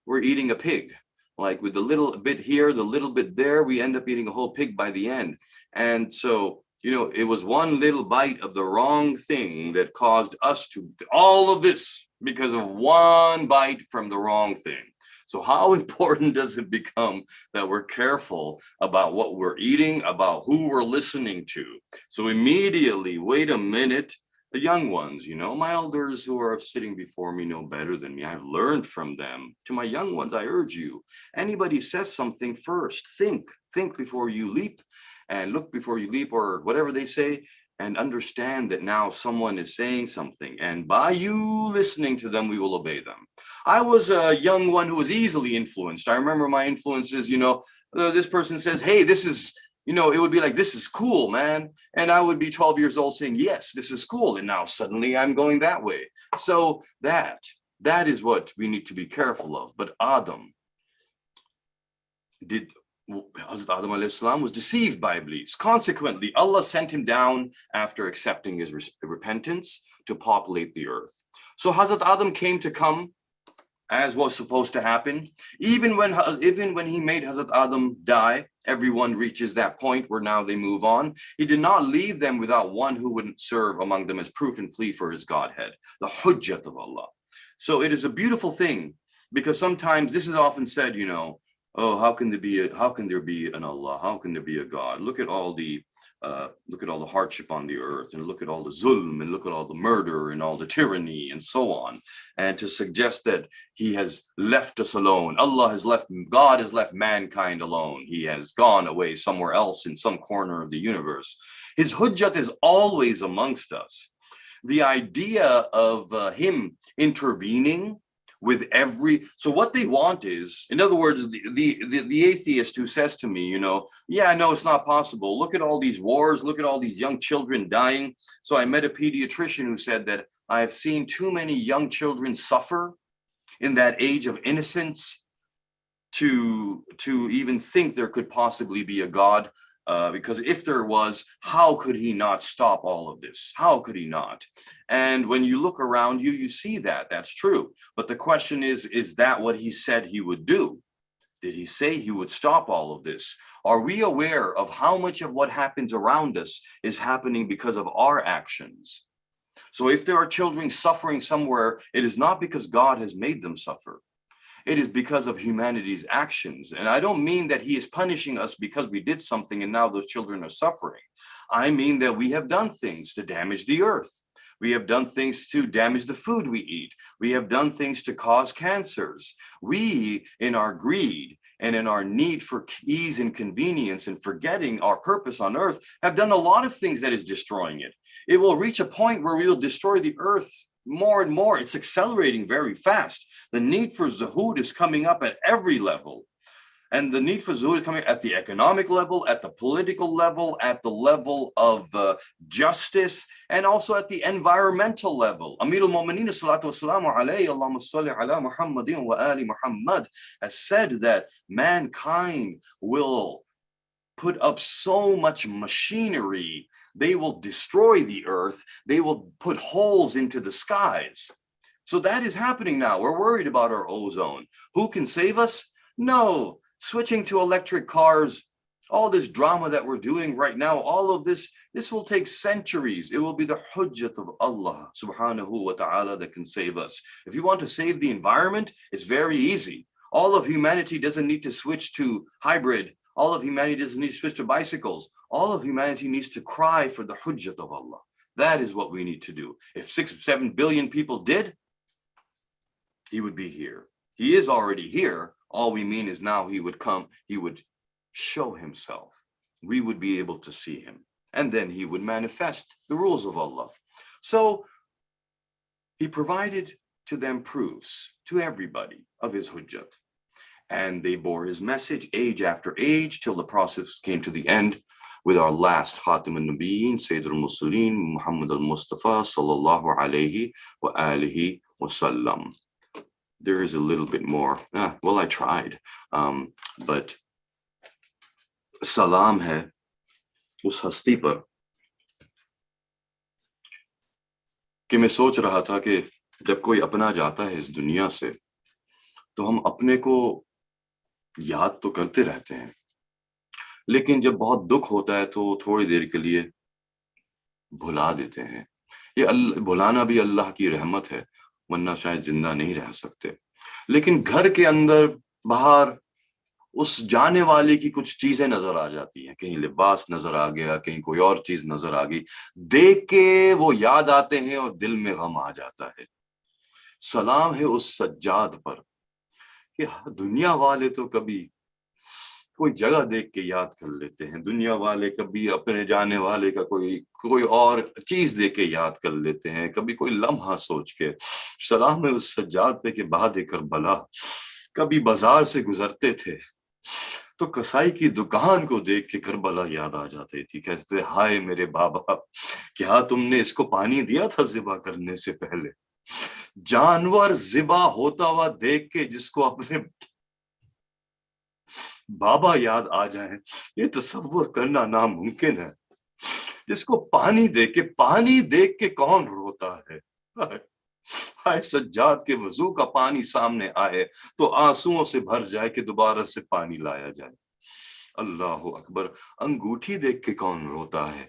we're eating a pig. Like with the little bit here, the little bit there, we end up eating a whole pig by the end. And so, it was one little bite of the wrong thing that caused us to all of this because of one bite from the wrong thing. So how important does it become that we're careful about what we're eating, about who we're listening to? So immediately, wait a minute, the young ones, my elders who are sitting before me know better than me. I've learned from them. To my young ones, I urge you, anybody says something first, think before you leap, and look before you leap, or whatever they say, and understand that now someone is saying something. And by you listening to them, we will obey them. I was a young one who was easily influenced. I remember my influences, this person says, hey, this is, it would be like, this is cool, man. And I would be 12 years old saying, yes, this is cool. And now suddenly I'm going that way. So that is what we need to be careful of. But Adam Hazrat Adam alayhi salam was deceived by Iblis. Consequently, Allah sent him down after accepting his repentance to populate the earth. So Hazrat Adam came to come as was supposed to happen. Even when he made Hazrat Adam die, everyone reaches that point where now they move on. He did not leave them without one who wouldn't serve among them as proof and plea for his Godhead, the Hujjat of Allah. So it is a beautiful thing, because sometimes this is often said, you know, oh, how can there be an Allah? How can there be a God? Look at all the hardship on the earth, and look at all the zulm, and look at all the murder and all the tyranny and so on. And to suggest that he has left us alone, God has left mankind alone. He has gone away somewhere else in some corner of the universe. His hujjat is always amongst us. The idea of him intervening with so what they want is, in other words, the atheist who says to me, you know, yeah, I know it's not possible. Look at all these wars. Look at all these young children dying. So I met a pediatrician who said that I have seen too many young children suffer in that age of innocence to even think there could possibly be a God. Because if there was, how could he not stop all of this? How could he not? And when you look around you, you see that that's true. But the question is that what he said he would do? Did he say he would stop all of this? Are we aware of how much of what happens around us is happening because of our actions? So if there are children suffering somewhere, it is not because God has made them suffer. It is because of humanity's actions. And I don't mean that he is punishing us because we did something and now those children are suffering. I mean that we have done things to damage the earth. We have done things to damage the food we eat. We have done things to cause cancers. We, in our greed and in our need for ease and convenience and forgetting our purpose on earth, have done a lot of things that is destroying it. It will reach a point where we will destroy the earth more and more. It's accelerating very fast. The need for zuhud is coming up at every level. And the need for zuhud is coming at the economic level, at the political level, at the level of justice, and also at the environmental level. Amir al-Mu'mineen salatu wassalamu alayhi, Allahumma salli ala Muhammadin wa ali Muhammad, has said that mankind will put up so much machinery, they will destroy the earth, they will put holes into the skies. So that is happening now. We're worried about our ozone. Who can save us? No. Switching to electric cars, all this drama that we're doing right now, all of this will take centuries. It will be the hujjat of Allah subhanahu wa ta'ala that can save us. If you want to save the environment, it's very easy. All of humanity doesn't need to switch to hybrid. All of humanity doesn't need to switch to bicycles. All of humanity needs to cry for the hujjat of Allah. That is what we need to do. If 6 or 7 billion people did, he would be here. He is already here. All we mean is now he would come, he would show himself. We would be able to see him. And then he would manifest the rules of Allah. So he provided to them proofs, to everybody, of his hujjat. And they bore his message age after age till the process came to the end with our last Khatim al-Nabiyyin, Sayyid al-Mursalin, Muhammad al-Mustafa, sallallahu alayhi wa alihi wa sallam. There is a little bit more. Well, I tried. But salam hai us hasti par कि मैं सोच रहा था कि जब कोई अपना जाता है इस दुनिया से तो हम अपने को याद तो करते रहते हैं, लेकिन जब बहुत दुख होता है तो थोड़ी देर के लिए भुला देते हैं. ये भुलाना भी अल्लाह की रहमत है, वरना शायद जिंदा नहीं रह सकते. लेकिन घर के अंदर बाहर उस जाने वाले की कुछ चीजें नजर आ जाती हैं. कहीं लिबास नजर आ गया, कहीं कोई और चीज नजर आ गई, देख के वो याद आते हैं और दिल में गम आ जाता है. सलाम है उस सज्जाद पर कि दुनिया वाले तो कभी कोई जगह देख के याद कर लेते हैं, दुनिया वाले कभी अपने जाने वाले का कोई और चीज देख के याद कर लेते हैं, कभी कोई लम्हा सोच के. सलाम है उस सज्जाद पे कि बाद करबला कभी बाजार से गुजरते थे तो कसाई की दुकान को देख के करबला याद आ जाती थी. कहते थे, हाय मेरे बाबा, क्या तुमने इसको पानी दिया था ज़िबा करने से पहले? जानवर ज़िबा होता हुआ देख के जिसको अपने بابا یاد آ جائیں، یہ تصور کرنا ناممکن ہے. جس کو پانی دیکھ کے کون روتا ہے. ہائے سجاد کے وضو کا پانی سامنے آئے تو آنسوؤں سے بھر جائے کہ دوبارہ سے پانی لایا جائے. اللہ اکبر. انگوٹھی دیکھ کے کون روتا ہے؟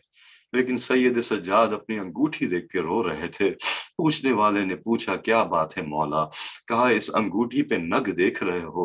لیکن سید سجاد اپنی انگوٹھی دیکھ کے رو رہے تھے. پوچھنے والے نے پوچھا کیا بات ہے مولا؟ کہا اس انگوٹھی پہ نگ دیکھ رہے ہو،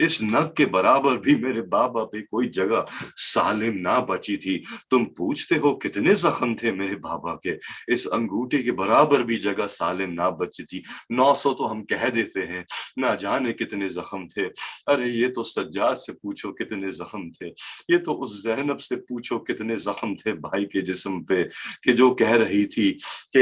اس نگ کے برابر بھی میرے بابا پہ کوئی جگہ سالم نہ بچی تھی. تم پوچھتے ہو کتنے زخم تھے میرے بابا کے، اس انگوٹھی کے برابر بھی جگہ سالم نہ بچی تھی. 900 تو ہم کہہ دیتے ہیں، نہ جانے کتنے زخم تھے. ارے یہ تو سجاد سے پوچھو کتنے زخم تھے، یہ تو اس زینب سے پوچھو کتنے زخم تھے بھائی کے جسم پہ، کہ جو کہہ رہی تھی کہ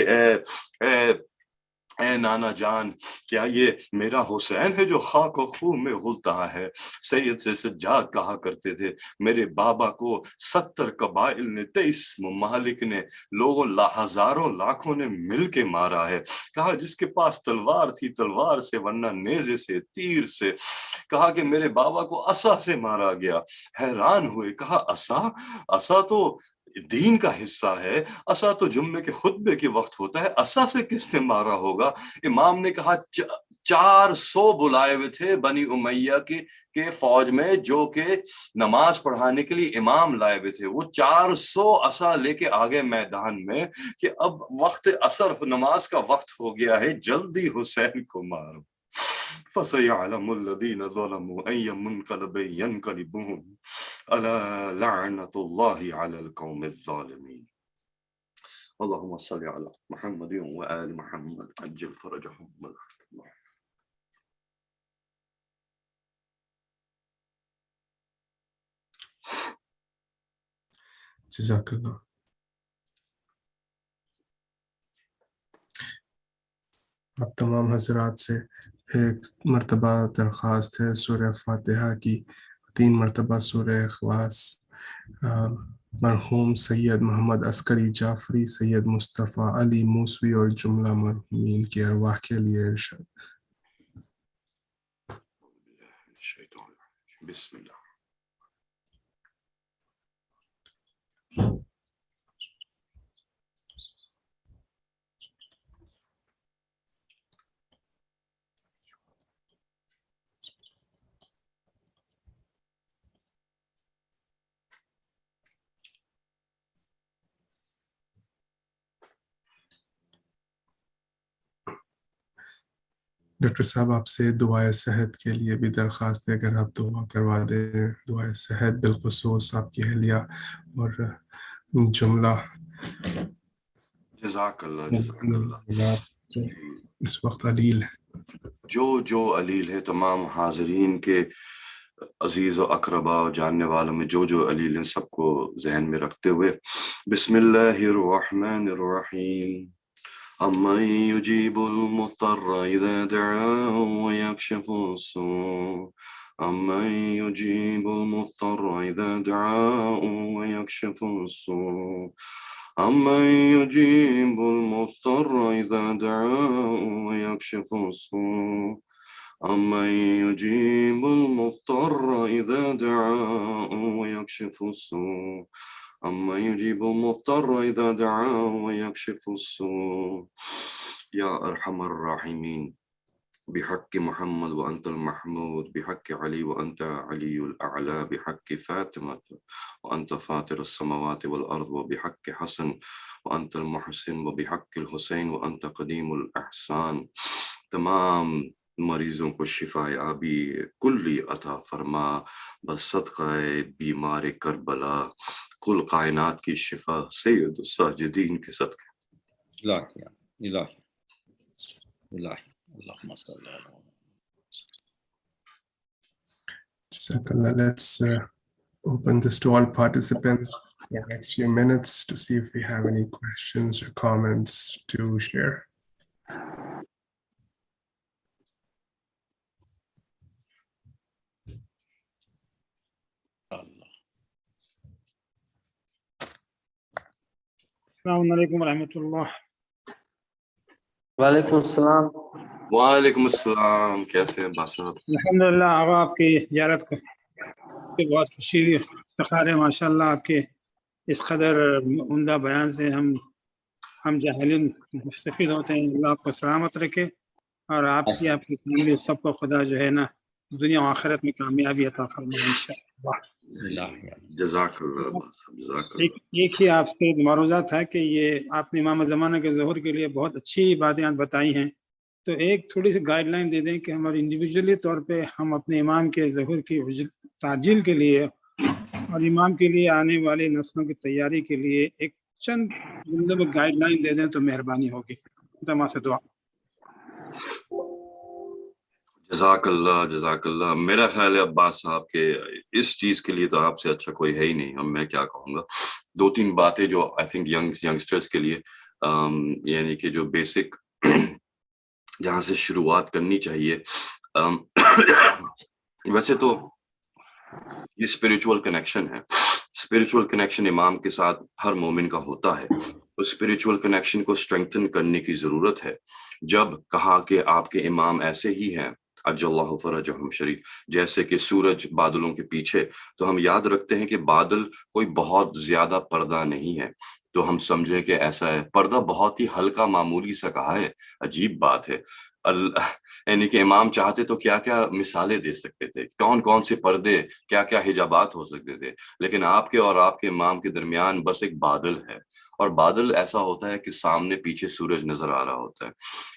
اے نانا جان، کیا یہ میرا حسین ہے جو خاک و خون میں غلتا ہے؟ سید سے سجاد کہا کرتے تھے میرے بابا کو 70 قبائل نے، 23 ممالک نے، لوگوں ہزاروں لاکھوں نے مل کے مارا ہے. کہا جس کے پاس تلوار تھی تلوار سے، ورنہ نیزے سے، تیر سے. کہا کہ میرے بابا کو عصا سے مارا گیا. حیران ہوئے، کہا عصا تو دین کا حصہ ہے، عصا تو جمعے کے خطبے کے وقت ہوتا ہے، عصا سے کس نے مارا ہوگا؟ امام نے کہا 400 بلائے ہوئے تھے بنی امیہ کے فوج میں، جو کہ نماز پڑھانے کے لیے امام لائے ہوئے تھے. وہ 400 عصا لے کے آگے میدان میں کہ اب وقت عصر نماز کا وقت ہو گیا ہے، جلدی حسین کو مارو. فَسَيَعْلَمُ الَّذِينَ ظَلَمُوا أَيَّ مُنْقَلَبٍ يَنْقَلِبُونَ أَلَا لَعْنَةُ اللَّهِ عَلَى الْقَوْمِ الظَّالِمِينَ. اللهم صل على محمد وآل محمد عجل فرجهم. جزاک اللہ. آپ تمام حضرات سے پھر ایک مرتبہ درخواست ہے سورہ فاتحہ کی، 3 مرتبہ سورہ اخلاص. مرحوم سید محمد عسکری جعفری، سید مصطفیٰ علی موسوی اور جملہ مرحومین کی ارواح کے لیے ارشاد. بسم اللہ. ڈاکٹر صاحب آپ سے دعائے صحت کے لیے بھی درخواست ہے، اگر آپ دعا کروا دیں، دعائے صحت بالخصوص آپ کی اہلیہ اور جملہ جزاک اللہ. جو اس وقت علیل ہے. جو علیل ہے، تمام حاضرین کے عزیز و اقربا و جاننے والوں میں جو علیل ہیں، سب کو ذہن میں رکھتے ہوئے بسم اللہ الرحمن الرحیم. أَمَّن يُجِيبُ الْمُضْطَرَّ إِذَا دَعَاهُ وَيَكْشِفُ السُّوءَ أَمَّن يُجِيبُ الْمُضْطَرَّ إِذَا دَعَاهُ وَيَكْشِفُ السُّوءَ أَمَّن يُجِيبُ الْمُضْطَرَّ إِذَا دَعَاهُ وَيَكْشِفُ السُّوءَ أَمَّن يُجِيبُ الْمُضْطَرَّ إِذَا دَعَاهُ وَيَكْشِفُ السُّوءَ أَمَّن يُجِيبُ الْمُضْطَرَّ إِذَا دَعَاهُ وَيَكْشِفُ السُّوءَ. يا أرحم الراحمين، بحق محمد وأنت المحمود، بحق علي وأنت علي الأعلى، بحق فاطمة وأنت فاطر السماوات والأرض، وبحق حسن وأنت المحسن، وبحق الحسين وأنت قديم الأحسان. تمام مریضوں کو شفا یابی کلی عطا فرما بس صدقہ بیمار کربلا، کل کائنات کی شفا سید الساجدین کے صدقے. الہی الہی الہی اللہم صلی اللہ علیہ وسلم. Let's open this to all participants for the next few minutes to see if we have any questions or comments to share. السلام علیکم ورحمۃ اللہ. وعلیکم السلام. وعلیکم السلام. کیسے ہیں باصاحب؟ الحمدللہ. آغا آپ کی زیارت کے بہت خوشی ہوئی، افتخار ہے ماشاءاللہ آپ کے اس قدر عمدہ بیان سے ہم جاہلین مستفید ہوتے ہیں. اللہ آپ کو سلامت رکھے اور آپ کی فیملی سب کو خدا جو ہے نا دنیا و آخرت میں کامیابی عطا فرمائے انشاءاللہ. جزاک اللہ. ایک ہی آپ سے معروضہ تھا کہ یہ آپ نے امام زمانہ کے ظہور کے لیے بہت اچھی باتیں بتائی ہیں، تو ایک تھوڑی سی گائیڈ لائن دے دیں کہ ہمارے انڈیویجولی طور پہ ہم اپنے امام کے ظہور کی تعجیل کے لیے اور امام کے لیے آنے والی نسلوں کی تیاری کے لیے ایک چند جملے میں گائیڈ لائن دے دیں تو مہربانی ہوگی. تمام سے دعا. جزاک اللہ. میرا خیال ہے عباس صاحب کے اس چیز کے لیے تو آپ سے اچھا کوئی ہے ہی نہیں. میں کیا کہوں گا، 2-3 باتیں جو آئی تھنک ینگسٹرز کے لیے یعنی کہ جو بیسک جہاں سے شروعات کرنی چاہیے. ویسے تو یہ اسپریچول کنیکشن ہے. اسپریچول کنیکشن امام کے ساتھ ہر مومن کا ہوتا ہے. اس اسپریچول کنیکشن کو اسٹرینگتھن کرنے کی ضرورت ہے. جب کہا کہ آپ کے امام ایسے ہی ہیں اجل اللہ فرجہم شریف، جیسے کہ سورج بادلوں کے پیچھے، تو ہم یاد رکھتے ہیں کہ بادل کوئی بہت زیادہ پردہ نہیں ہے تو ہم سمجھیں کہ ایسا ہے. پردہ بہت ہی ہلکا معمولی سا کہا ہے. عجیب بات ہے. یعنی کہ امام چاہتے تو کیا کیا مثالیں دے سکتے تھے، کون کون سے پردے، کیا کیا حجابات ہو سکتے تھے، لیکن آپ کے اور آپ کے امام کے درمیان بس ایک بادل ہے. اور بادل ایسا ہوتا ہے کہ سامنے پیچھے سورج نظر آ رہا ہوتا ہے.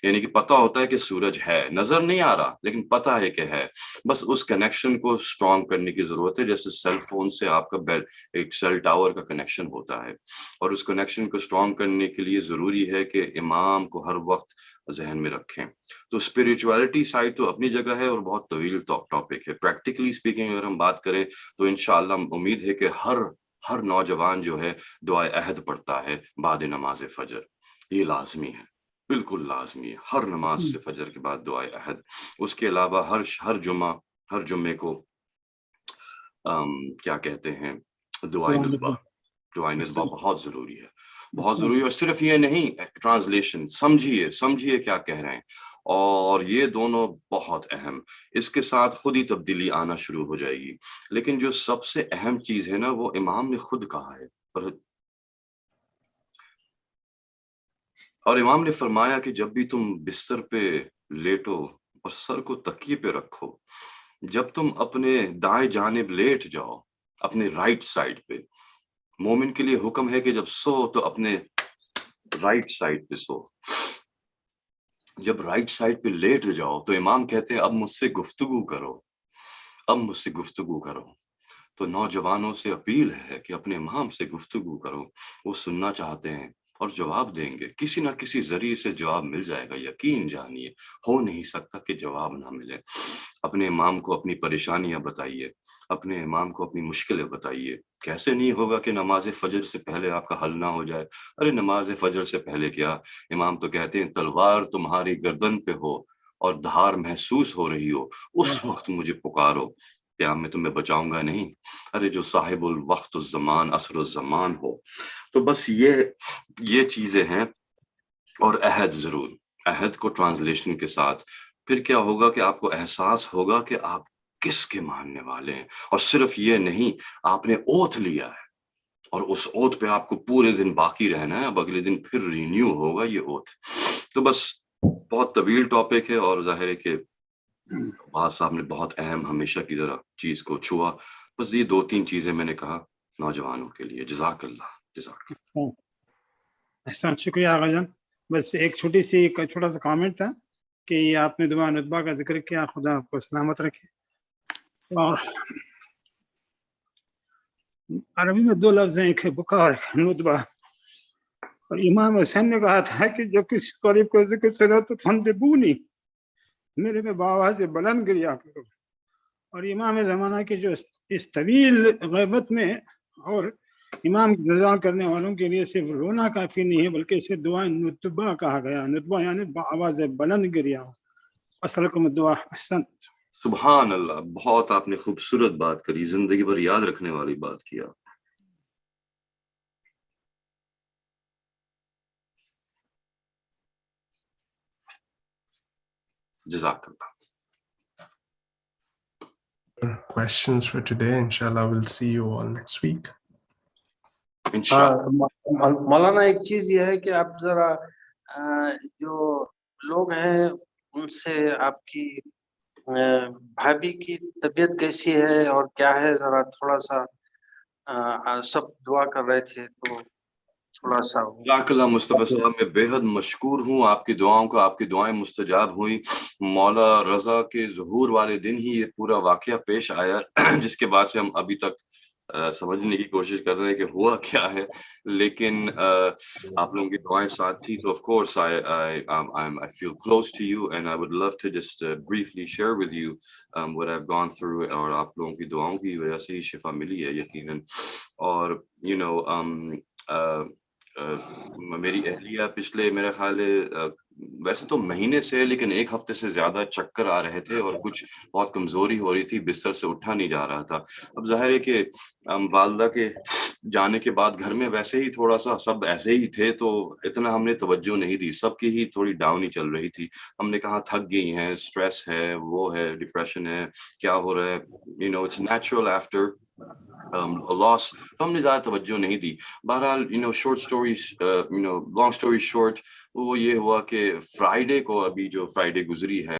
یعنی کہ پتہ ہوتا ہے کہ سورج ہے، نظر نہیں آ رہا لیکن پتہ ہے کہ ہے. بس اس کنیکشن کو اسٹرانگ کرنے کی ضرورت ہے، جیسے سیل فون سے آپ کا ایک سیل ٹاور کا کنیکشن ہوتا ہے. اور اس کنیکشن کو اسٹرانگ کرنے کے لیے ضروری ہے کہ امام کو ہر وقت ذہن میں رکھیں. تو اسپریچولیٹی سائڈ تو اپنی جگہ ہے اور بہت طویل ٹاپک ہے. پریکٹیکلی اسپیکنگ اگر ہم بات کریں تو انشاءاللہ امید ہے کہ ہر نوجوان جو ہے دعائے عہد پڑھتا ہے بعد نماز فجر. یہ لازمی ہے، بالکل لازمی ہے. ہر نماز سے فجر کے بعد دعائے عہد. اس کے علاوہ ہر جمعے کو کیا کہتے ہیں دعائے ندبہ بہت ضروری ہے، بہت ضروری. اور صرف یہ نہیں، ٹرانسلیشن سمجھیے کیا کہہ رہے ہیں، اور یہ دونوں بہت اہم. اس کے ساتھ خود ہی تبدیلی آنا شروع ہو جائے گی. لیکن جو سب سے اہم چیز ہے نا، وہ امام نے خود کہا ہے. اور امام نے فرمایا کہ جب بھی تم بستر پہ لیٹو اور سر کو تکیے پہ رکھو، جب تم اپنے دائیں جانب لیٹ جاؤ اپنے رائٹ سائڈ پہ، مومن کے لیے حکم ہے کہ جب سو تو اپنے رائٹ سائڈ پہ سو. جب رائٹ سائڈ پہ لیٹ جاؤ تو امام کہتے ہیں اب مجھ سے گفتگو کرو. تو نوجوانوں سے اپیل ہے کہ اپنے امام سے گفتگو کرو. وہ سننا چاہتے ہیں اور جواب دیں گے، کسی نہ کسی ذریعے سے جواب مل جائے گا. یقین جانیے، ہو نہیں سکتا کہ جواب نہ ملے. اپنے امام کو اپنی پریشانیاں بتائیے، اپنے امام کو اپنی مشکلیں بتائیے. کیسے نہیں ہوگا کہ نماز فجر سے پہلے آپ کا حل نہ ہو جائے. ارے نماز فجر سے پہلے کیا، امام تو کہتے ہیں تلوار تمہاری گردن پہ ہو اور دھار محسوس ہو رہی ہو، اس وقت مجھے پکارو، کیا میں تمہیں بچاؤں گا نہیں. ارے جو صاحب الوقت الزمان عصر الزمان ہو. تو بس یہ چیزیں ہیں. اور عہد کو ٹرانسلیشن کے ساتھ پھر کیا ہوگا کہ آپ کو احساس ہوگا کہ آپ کس کے ماننے والے ہیں. اور صرف یہ نہیں، آپ نے اوتھ لیا ہے اور اس اوتھ پہ آپ کو پورے دن باقی رہنا ہے. اب اگلے دن پھر رینیو ہوگا یہ اوتھ. تو بس بہت طویل ٹاپک ہے اور ظاہر ہے کہ باز صاحب نے بہت اہم ہمیشہ کی طرح چیز کو چھوا. بس یہ 2-3 چیزیں میں نے کہا نوجوانوں کے لیے. جزاک اللہ. احسان، شکریہ آغا جان. بس ایک چھوٹا سا کامنٹ تھا کہ یہ آپ نے دعا ندبہ کا ذکر کیا، خدا آپ کو سلامت رکھے. اور عربی میں 2 لفظ ہیں، ایک ہے بکا اور ایک ندبہ. اور امام حسین نے کہا تھا کہ جو کسی قریب کو ذکر سنا تو فندبونی، میرے میں باواز بلند گریا کرو. اور امام زمانہ کی جو اس طویل غیبت میں اور امام کی نظر کرنے والوں کے لیے صرف رونا کافی نہیں ہے، بلکہ اسے دعا ندبہ کہا گیا. ندبہ یعنی آواز بلند گریا. السلام دعا. احسن. سبحان اللہ، بہت آپ نے خوبصورت بات کری، زندگی بھر یاد رکھنے والی بات کیا. جزاک اللہ. questions for today. Inshallah, we'll see you all next week. مولانا ایک چیز یہ ہے کہ آپ ذرا جو لوگ ہیں ان سے آپ کی بھابھی کی طبیعت کیسی ہے اور کیا ہے ذرا تھوڑا سا سب دعا کر رہے تھے تو تھوڑا سا جزاک اللہ مصطفیٰ صاحب، میں بے حد مشکور ہوں آپ کی دعاؤں کا. آپ کی دعائیں مستجاب ہوئیں. مولا رضا کے ظہور والے دن ہی یہ پورا واقعہ پیش آیا جس کے بعد سے ہم ابھی تک سمجھنے کی کوشش کر رہے ہیں کہ ہوا کیا ہے. لیکن آپ لوگوں کی دعائیں ساتھ تھی تو of course I feel close to you and I would love to just briefly share with you what I've gone through. اور آپ لوگوں کی دعاؤں کی وجہ سے ہی شفا ملی ہے یقیناً. اور you know میری اہلیہ پچھلے میرا خیال ہے ویسے تو مہینے سے لیکن ایک ہفتے سے زیادہ چکر آ رہے تھے اور کچھ بہت کمزوری ہو رہی تھی، بستر سے اٹھا نہیں جا رہا تھا. اب ظاہر ہے کہ والدہ کے جانے کے بعد گھر میں ویسے ہی تھوڑا سا سب ایسے ہی تھے تو اتنا ہم نے توجہ نہیں دی. سب کی ہی تھوڑی ڈاؤن ہی چل رہی تھی. ہم نے کہا تھک گئی ہیں، اسٹریس ہے، وہ ہے، ڈپریشن ہے، کیا ہو رہا ہے. you know it's natural after a loss. تو ہم نے زیادہ توجہ نہیں دی. بہرحال لانگ اسٹوری شارٹ وہ یہ ہوا کہ فرائیڈے کو، ابھی جو فرائیڈے گزری ہے